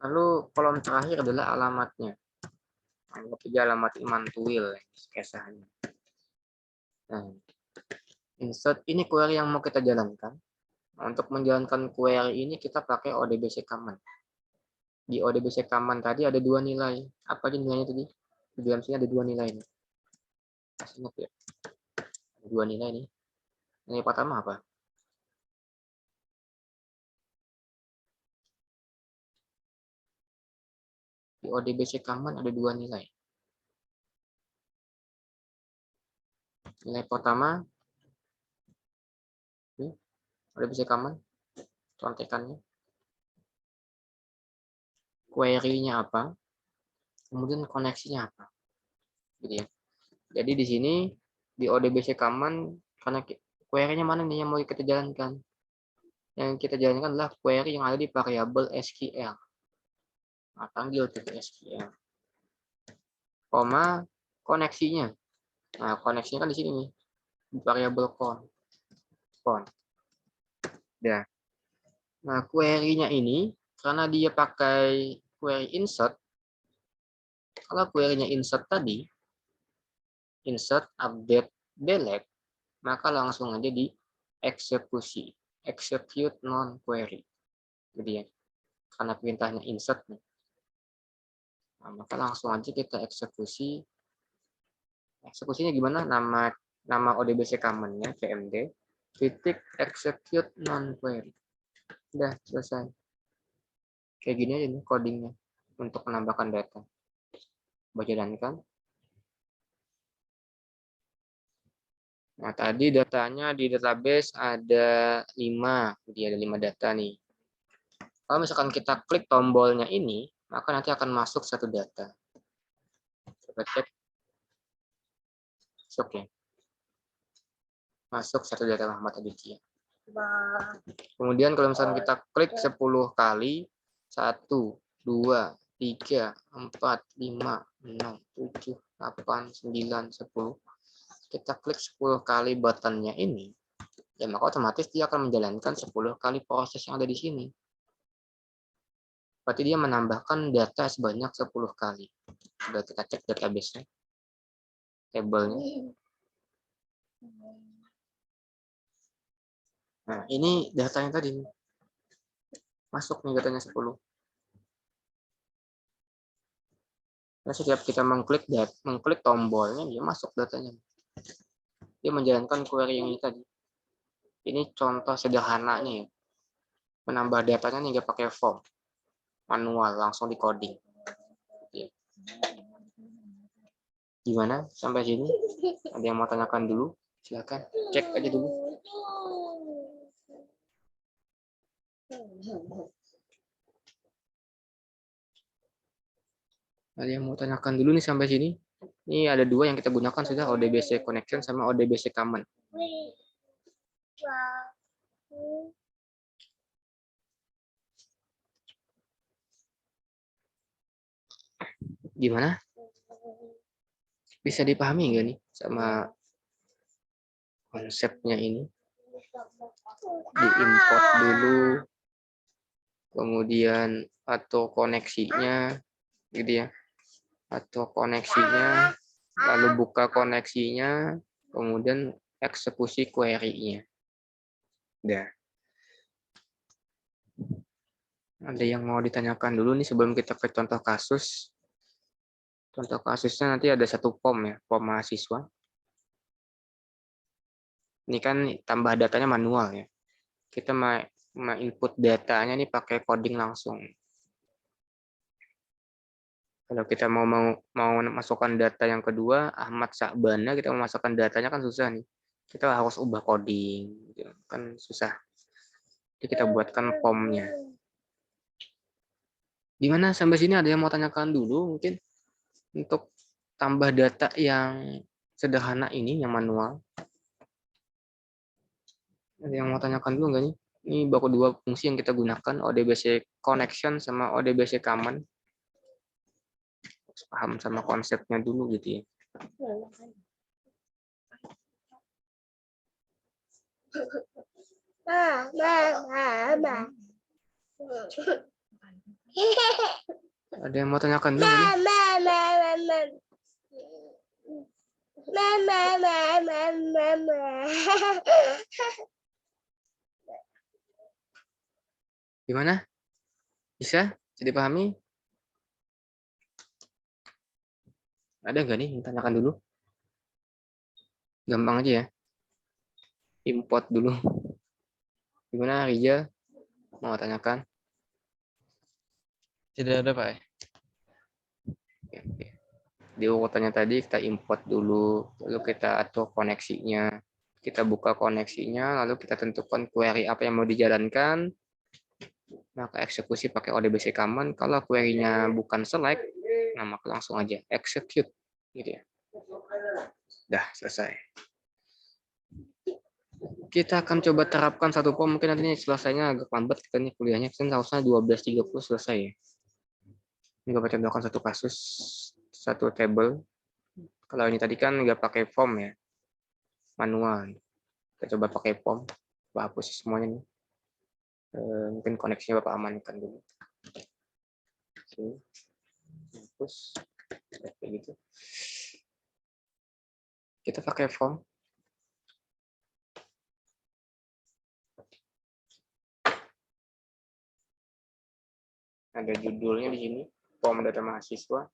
Lalu kolom terakhir adalah alamatnya. Kolom ketiga alamat Imantuil kisahnya. Nah, insert ini query yang mau kita jalankan. Untuk menjalankan query ini kita pakai ODBC command. Di ODBC command tadi ada 2 nilai. Apa aja nilainya tadi? Di dalam sini ada 2 nilai nih. Ingat ya. Ada 2 nilai nih. Nilai pertama apa? Di ODBC command ada 2 nilai. Nilai pertama ini ODBC command contekannya. Query-nya apa? Kemudian koneksinya apa? gitu ya. Jadi di sini di ODBC command, karena query-nya mana nih yang mau kita jalankan? Yang kita jalankan adalah query yang ada di variabel SQL. Nah, panggil ke SQL. Koma koneksinya. Nah, koneksinya kan di sini nih. Variabel con. Ya. Nah, query-nya ini karena dia pakai query insert. Kalau query-nya insert tadi, insert, update, delete, maka langsung aja di eksekusi, execute non query. Jadi ya, karena perintahnya insert nih. Nah, maka langsung aja kita eksekusi. Eksekusinya gimana? Nama ODBC command-nya cmd titik execute non query. Udah selesai. Kayak gini aja nih codingnya untuk menambahkan data. Coba jalankan. Nah, tadi datanya di database ada 5. Jadi ada 5 data nih. Kalau misalkan kita klik tombolnya ini, maka nanti akan masuk satu data. Coba cek. Masuk ya. Masuk satu data Muhammad Aditya. Kemudian kalau misalkan kita klik 10 kali, 1, 2, 3, 4, 5, 6, 7, 8, 9, 10. Kita klik 10 kali buttonnya ini, ya maka otomatis dia akan menjalankan 10 kali proses yang ada di sini. Berarti dia menambahkan data sebanyak 10 kali. Sudah kita cek database-nya, tabelnya. Nah, ini datanya tadi. Masuk nih datanya 10. Nah, setiap kita mengklik tombolnya, dia masuk datanya. Dia menjalankan query yang ini tadi. Ini contoh sederhananya ya. Menambah datanya nih nggak pakai form. Manual, langsung di coding. Gimana sampai sini? Ada yang mau tanyakan dulu? Silakan, cek aja dulu. Ada yang mau tanyakan dulu nih sampai sini? Ini ada 2 yang kita gunakan sudah, ODBC connection sama ODBC command. Gimana? Bisa dipahami nggak nih sama konsepnya ini? Diimport dulu, kemudian atau koneksinya, gitu ya. Atau koneksinya, lalu buka koneksinya, kemudian eksekusi query-nya. Udah. Ada yang mau ditanyakan dulu nih sebelum kita ke contoh kasus? Contoh kasusnya nanti ada satu form ya, form mahasiswa. Ini kan tambah datanya manual ya. Kita input datanya nih pakai coding langsung. Kalau kita mau masukkan data yang kedua, Ahmad Syakbana, kita mau masukkan datanya kan susah nih. Kita harus ubah coding, gitu. Kan susah. Jadi kita buatkan formnya. Gimana sampai sini ada yang mau tanyakan dulu mungkin untuk tambah data yang sederhana ini, yang manual? Ada yang mau tanyakan dulu nggak nih? Ini baru 2 fungsi yang kita gunakan, ODBC connection sama ODBC command. Paham sama konsepnya dulu gitu ya. Ada yang mau tanyakan dulu? Gimana? Bisa? Bisa dipahami? Ada nggak nih yang tanyakan dulu? Gampang aja ya. Import dulu. Gimana Rija? Mau tanyakan? Tidak ada, Pak. Oke. Di urutannya tadi kita import dulu, lalu kita atur koneksinya. Kita buka koneksinya, lalu kita tentukan query apa yang mau dijalankan. Maka eksekusi pakai ODBC command. Kalau query-nya bukan select, nah maka langsung aja execute gitu ya. Dah selesai. Kita akan coba terapkan satu form, mungkin nanti selesainya agak lambat kita nih kuliahnya, kan harusnya 12.30 selesai ya. Ini coba contohkan satu kasus, satu table. Kalau ini tadi kan nggak pakai form ya, manual. Kita coba pakai form, Bapak hapus semuanya nih. Mungkin koneksinya Bapak amankan dulu. Oke. Hapus, kayak gitu. Kita pakai form. Ada judulnya di sini, form data mahasiswa.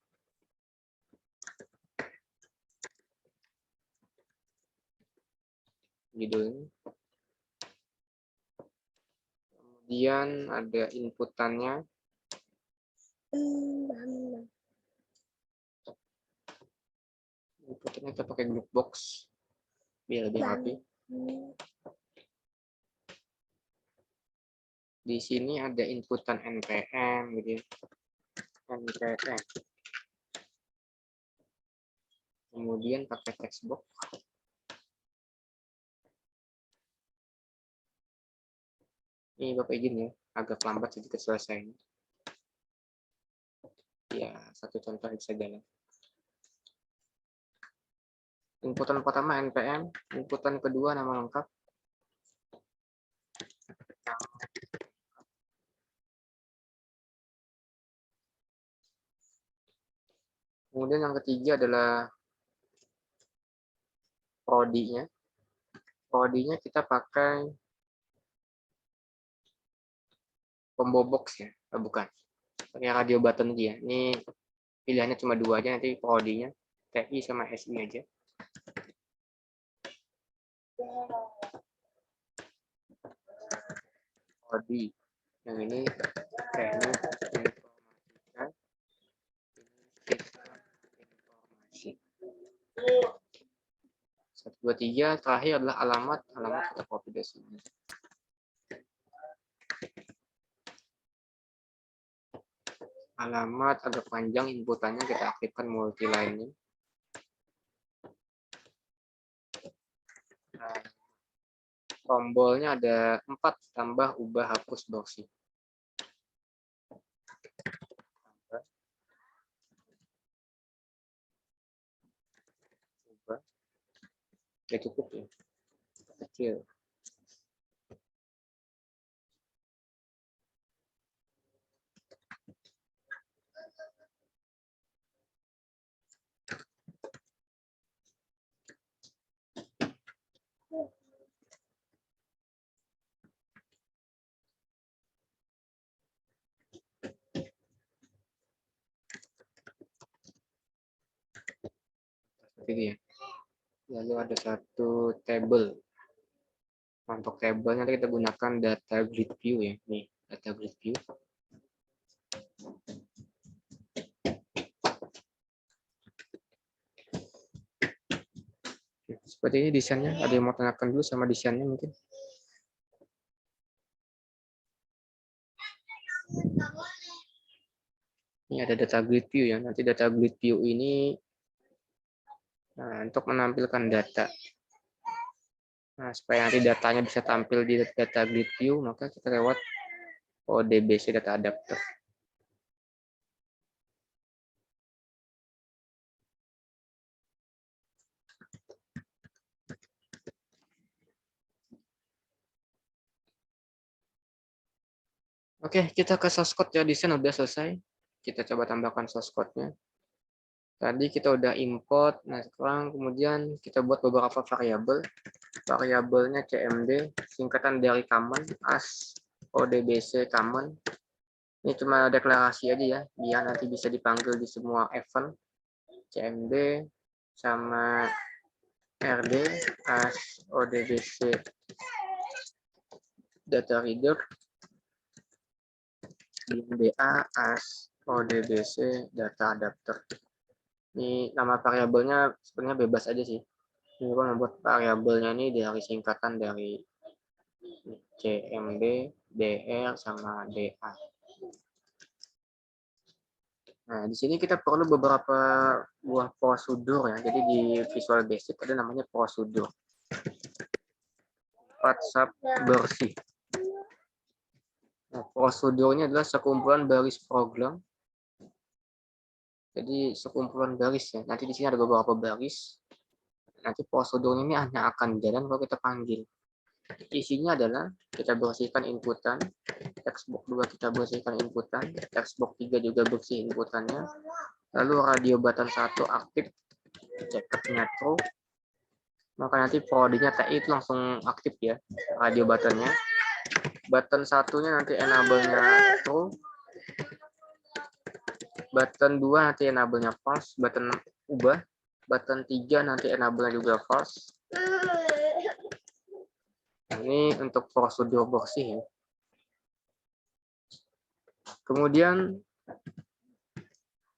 Judulnya. Kemudian ada inputannya. Inputannya kita pakai group box biar lebih rapi. Di sini ada inputan npm gitu ya. npm. Kemudian pakai text box. Ini Bapak izin ya, agak lambat sedikit selesai. Ya, satu contoh saja lah. Inputan pertama npm, inputan kedua nama lengkap. Kemudian yang ketiga adalah prodi-nya. Prodi-nya kita pakai combo box ya, bukan. Pakai radio button dia. Ini pilihannya cuma dua aja, nanti prodi-nya TI sama SI aja. Prodi. Yang ini teknik informatika. Informasi. 1, 2, 3. Terakhir adalah alamat kita copy dari sini. Alamat agak panjang, inputannya kita aktifkan multi-line. Nah, tombolnya ada 4, tambah, ubah, hapus, browsing. Ubah. Ya cukup ya. Kecil. Seperti ya. Lalu ada satu table. Untuk table nanti kita gunakan data grid view ya. Nih, data grid view. Seperti ini desainnya. Ada yang mau tanyakan dulu sama desainnya mungkin? Ini ada data grid view ya. Nanti data grid view ini untuk menampilkan data. Nah, supaya nanti datanya bisa tampil di data grid view, maka kita lewat ODBC data adapter. Oke, kita ke source code ya, desain udah selesai. Kita coba tambahkan source code-nya. Tadi kita udah import, nah sekarang kemudian kita buat beberapa variabel. Variabelnya cmd, singkatan dari common, as, odbc common. Ini cuma deklarasi aja ya, biar nanti bisa dipanggil di semua event. cmd sama rd, as, odbc data reader, DA, as, odbc data adapter. Ini nama variabelnya sebenarnya bebas aja sih. Ini kan membuat variabelnya ini dari singkatan dari cmd, dr sama da. Nah, di sini kita perlu beberapa buah prosedur ya. Jadi di Visual Basic ada namanya prosedur. 4 sub bersih. Nah, prosedurnya adalah sekumpulan baris program. Jadi sekumpulan baris ya. Nanti di sini ada beberapa baris. Nanti prosedurnya ini hanya akan jalan kalau kita panggil. Isinya adalah kita bersihkan inputan, textbox 2 kita bersihkan inputan, textbox 3 juga bersih inputannya, lalu radio button 1 aktif, checknya true, maka nanti prodinya TI itu langsung aktif ya, radio buttonnya. Button satunya nanti enable-nya true, button 2 nanti enable-nya false, button ubah, button 3 nanti enable-nya juga false. Ini untuk prosedur bersih ya. Kemudian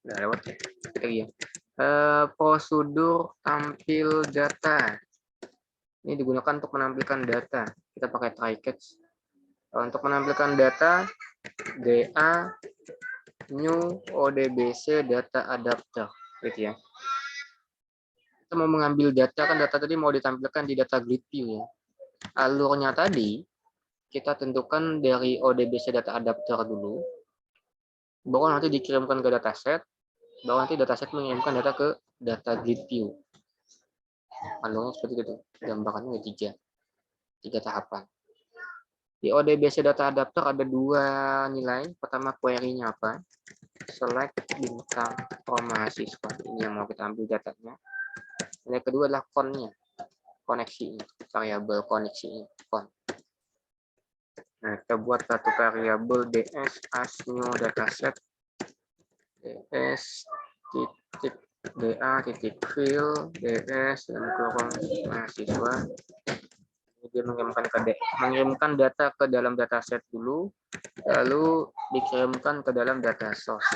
lewat ya. Prosedur tampil data. Ini digunakan untuk menampilkan data. Kita pakai try catch. Untuk menampilkan data, DA new ODBC data adapter, gitu ya. Kita mau mengambil data, kan data tadi mau ditampilkan di data grid view ya. Alurnya tadi kita tentukan dari ODBC data adapter dulu, baru nanti dikirimkan ke dataset, baru nanti dataset mengirimkan data ke data grid view. Alurnya seperti itu, gambarannya ada tiga tahapan. Di ODBC data adapter ada 2 nilai. Pertama query-nya apa? Select bintang from mahasiswa. Ini yang mau kita ambil datanya. Nilai kedua adalah con-nya, koneksinya, variabel koneksinya, con. Nah, kita buat satu variabel ds as new dataset ds titik da titik fill ds dan kurung mahasiswa. Dia mengirimkan data ke dalam dataset dulu, lalu dikirimkan ke dalam data source.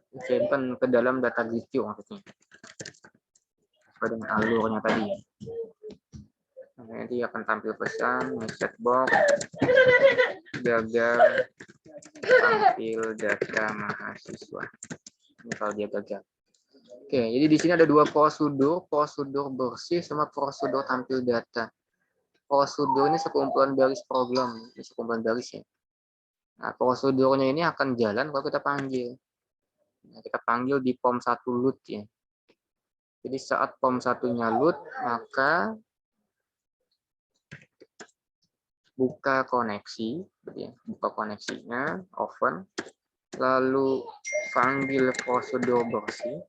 Dikirimkan ke dalam data grid view maksudnya. Sesuai dengan alurnya tadi ya. Nanti akan tampil pesan set box gagal tampil data mahasiswa. Ini kalau dia gagal. Oke, jadi di sini ada 2 prosedur bersih sama prosedur tampil data. Prosedur ini sekumpulan baris program, ini sekumpulan baris ya. Nah, prosedurnya ini akan jalan kalau kita panggil. Nah, kita panggil di POM1 load ya. Jadi saat POM1-nya load, maka buka koneksi, ya, buka koneksinya, open, lalu panggil prosedur bersih,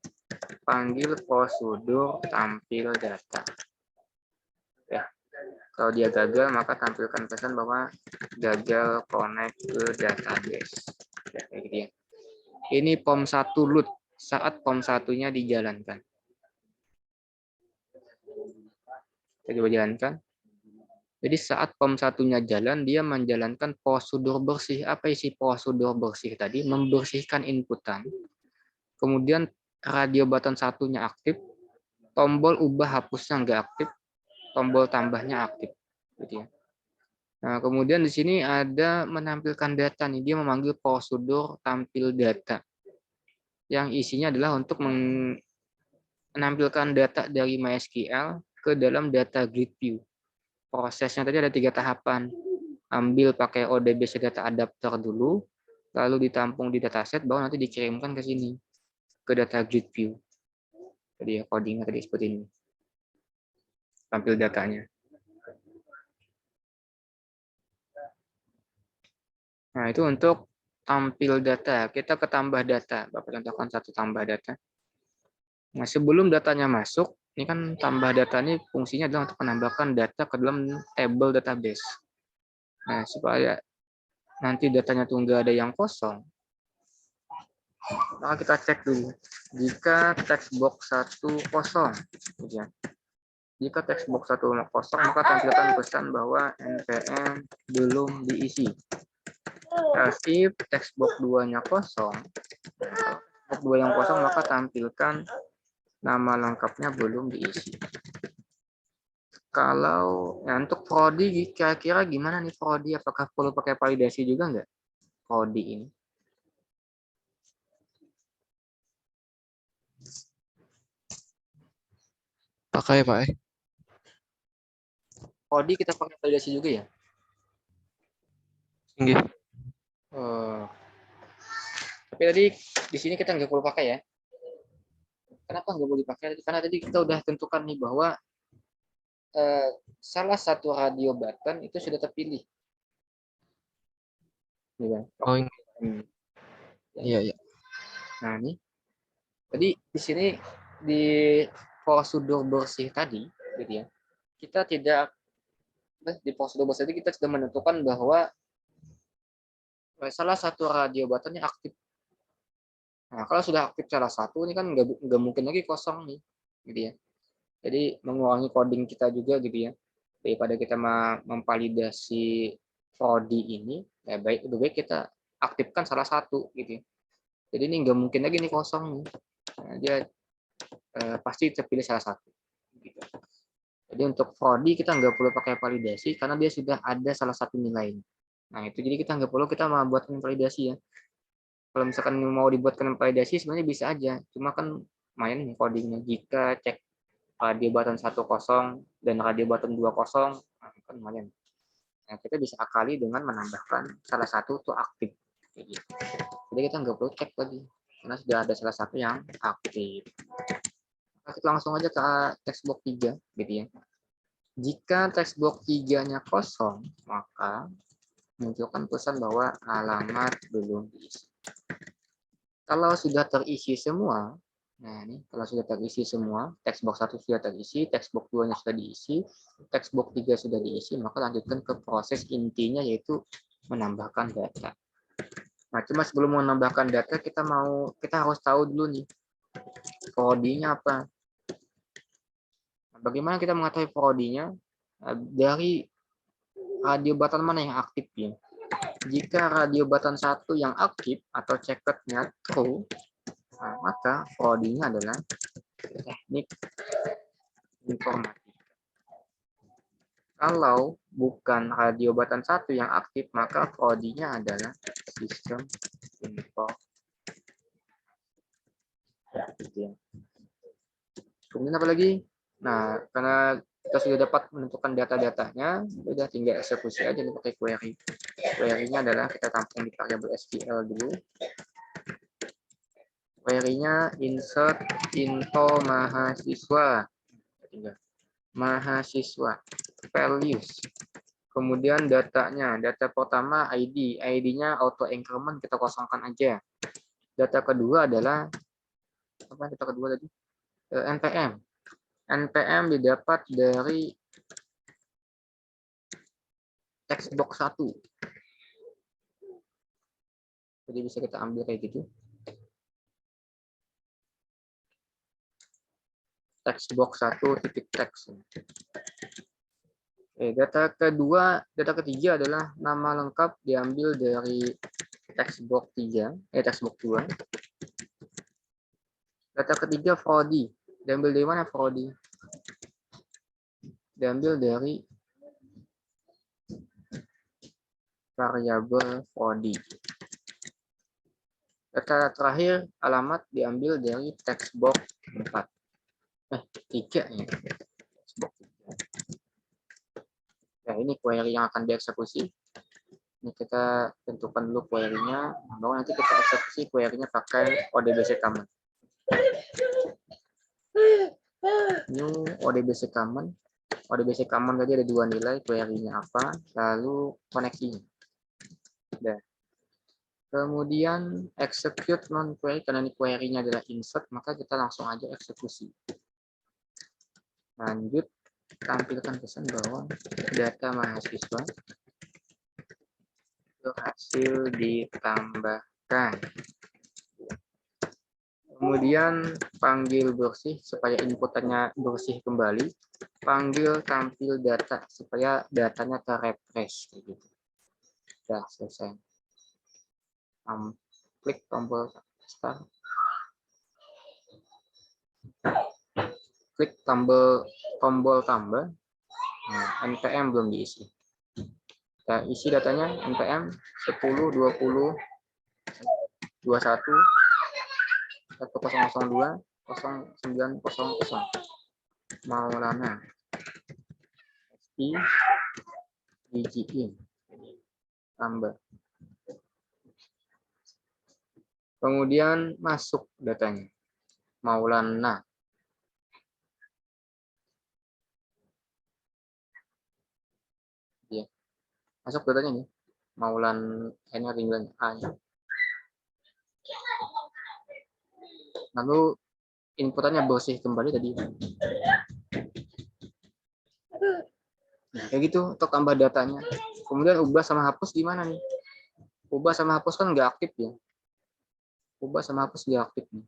panggil prosedur tampil data. Ya, kalau dia gagal, maka tampilkan pesan bahwa gagal connect ke database. Ya, kayak gitu ya. Ini POM1 load saat POM1-nya dijalankan. Kita coba jalankan. Jadi saat POM1-nya jalan, dia menjalankan prosedur bersih. Apa isi prosedur bersih tadi? Membersihkan inputan. Kemudian radio button 1-nya aktif. Tombol ubah hapusnya nggak aktif. Tombol tambahnya aktif. Gitu ya. Nah, kemudian di sini ada menampilkan data. Nih, dia memanggil prosedur tampil data. Yang isinya adalah untuk menampilkan data dari MySQL ke dalam data grid view. Prosesnya tadi ada 3 tahapan. Ambil pakai ODBC data adapter dulu, lalu ditampung di dataset, baru nanti dikirimkan ke sini, ke data grid view. Jadi ya codingnya tadi seperti ini. Tampil datanya. Nah, itu untuk tampil data. Kita ke tambah data. Bapak contohkan satu tambah data. Nah, sebelum datanya masuk, ini kan tambah data ini fungsinya adalah untuk menambahkan data ke dalam table database. Nah, supaya nanti datanya tuh nggak ada yang kosong, maka kita cek dulu. Jika textbox 1 kosong, ya. Jika textbox 1 kosong, maka tampilkan pesan bahwa npm belum diisi. If textbox 2-nya kosong, textbox 2 yang kosong, maka tampilkan nama lengkapnya belum diisi. Kalau ya untuk prodi kira-kira gimana nih prodi? Apakah perlu pakai validasi juga nggak prodi ini? Pakai, Pak. Prodi kita pakai validasi juga ya? Nggih. Tapi tadi di sini kita nggak perlu pakai ya. Kenapa nggak boleh dipakai? Karena tadi kita udah tentukan nih bahwa salah satu radio button itu sudah terpilih. Iya. Oh, Ya. iya, iya. Nah, ini tadi di sini di prosedur bersih tadi, gitu ya. Kita tidak di prosedur bersih tadi kita sudah menentukan bahwa salah satu radio buttonnya aktif. Nah, kalau sudah aktif salah satu, ini kan nggak mungkin lagi kosong nih, gitu ya. Jadi mengurangi coding kita juga gitu ya. Daripada kita memvalidasi prodi ini, ya lebih baik kita aktifkan salah satu gitu ya. Jadi ini nggak mungkin lagi nih kosong nih. Nah, dia pasti terpilih salah satu. Gitu. Jadi untuk prodi kita nggak perlu pakai validasi karena dia sudah ada salah satu nilai. Nah itu jadi kita nggak perlu kita membuatkan validasi ya. Kalau misalkan mau dibuatkan validasi sebenarnya bisa aja. Cuma kan main codingnya jika cek radio button 10 dan radio button 20, nah, kan lumayan. Nah, kita bisa akali dengan menambahkan salah satu itu aktif. Jadi kita nggak perlu cek lagi karena sudah ada salah satu yang aktif. Kita langsung aja ke textbox 3 gitu ya. Jika textbox 3-nya kosong, maka munculkan pesan bahwa alamat belum diisi. Kalau sudah terisi semua, nah ini kalau sudah terisi semua, textbox 1 sudah terisi, textbox 2-nya sudah diisi, textbox 3 sudah diisi, maka lanjutkan ke proses intinya yaitu menambahkan data. Nah, cuma sebelum menambahkan data kita harus tahu dulu nih prodinya apa. Nah, bagaimana kita mengetahui prodinya? Nah, dari radio button mana yang aktif ya? Jika radio button 1 yang aktif atau checkered-nya true, nah, maka prodinya adalah teknik informatika. Kalau bukan radio button 1 yang aktif, maka prodinya adalah sistem info. Ya. Kemudian apa lagi? Nah, karena kita sudah dapat menentukan data-datanya, sudah tinggal eksekusi aja nih pakai query. Query-nya adalah kita tampung di variabel SQL dulu. Query-nya insert info mahasiswa. Mahasiswa. Values. Kemudian datanya, data pertama ID, ID-nya auto increment kita kosongkan aja. Data kedua adalah apa? Data kedua tadi NPM. NPM didapat dari textbox 1. Jadi bisa kita ambil kayak gitu. Textbox 1 titik text. Data ketiga adalah nama lengkap diambil dari textbox 3, textbox 2. Data ketiga prodi. Diambil dari mana prodi? Diambil dari variabel prodi. Data terakhir alamat diambil dari textbox 4. 3 ya. Textbox 3. Nah, ini query yang akan dieksekusi. Ini kita tentukan dulu query-nya. Baru nanti kita eksekusi query-nya pakai ODBC command. New ODBC command. ODBC command tadi ada 2 nilai, query-nya apa, lalu koneksinya. Udah. Kemudian execute non query, karena ini query-nya adalah insert, maka kita langsung aja eksekusi. Lanjut, tampilkan pesan bahwa data mahasiswa berhasil ditambahkan. Kemudian panggil bersih supaya inputannya bersih kembali. Panggil tampil data supaya datanya terrefresh. Gitu. Sudah selesai. Klik tombol start. Klik tombol tambah. Nah, NPM belum diisi. Kita isi datanya NPM 10, 20, 21, 1002, 0900. Maulana STIGI tambah. Kemudian masuk datanya. Maulana. Ya. Masuk datanya nih. Maulan ini tinggal A. Lalu inputannya bersih kembali tadi. Nah, kayak gitu untuk tambah datanya. Kemudian ubah sama hapus gimana nih? Ubah sama hapus kan nggak aktif ya. Ubah sama hapus nggak aktif nih.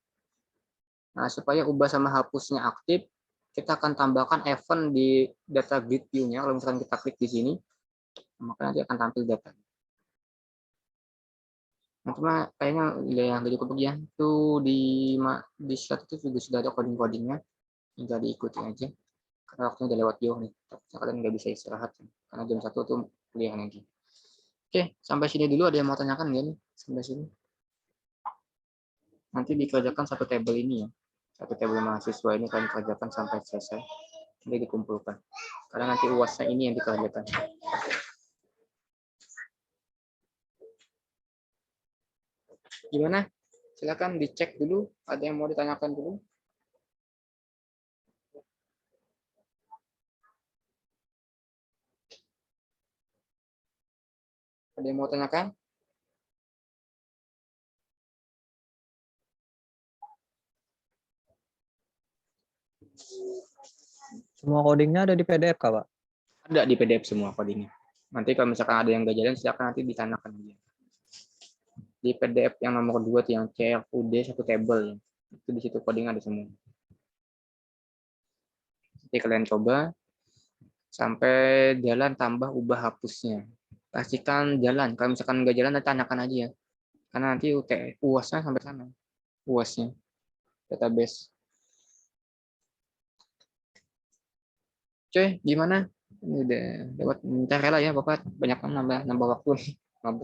Nah, supaya ubah sama hapusnya aktif, kita akan tambahkan event di data grid view-nya. Kalau misalkan kita klik di sini, maka nanti akan tampil data. Nah, cuma kayaknya yang dari cukup ya. Itu di slide itu juga sudah ada coding-codingnya. Tinggal diikuti aja. Karena waktunya udah lewat jauh nih. Kalian nggak bisa istirahat. Karena jam 1 tuh kuliah lagi. Oke, sampai sini dulu. Ada yang mau tanyakan nggak nih? Sampai sini. Nanti dikerjakan satu tabel ini ya. Satu tabel mahasiswa ini kalian kerjakan sampai selesai. Nanti dikumpulkan. Karena nanti UASnya ini yang dikerjakan. Gimana? Silakan dicek dulu. Ada yang mau ditanyakan dulu? Ada yang mau tanyakan? Semua codingnya ada di PDF, Kak, Pak? Ada di PDF semua codingnya. Nanti kalau misalkan ada yang gak jalan, silakan nanti ditanyakan. Di PDF yang nomor 2, yang CRUD satu tabel. Itu di situ coding ada semua. Nanti kalian coba sampai jalan tambah ubah hapusnya. Pastikan jalan. Kalau misalkan nggak jalan, nanti tanyakan aja ya. Karena nanti UASnya sampai sana. UASnya. Database. Oke, gimana? Ini udah lewat bentar lah ya, Bapak. Banyak nambah waktu nih. 15.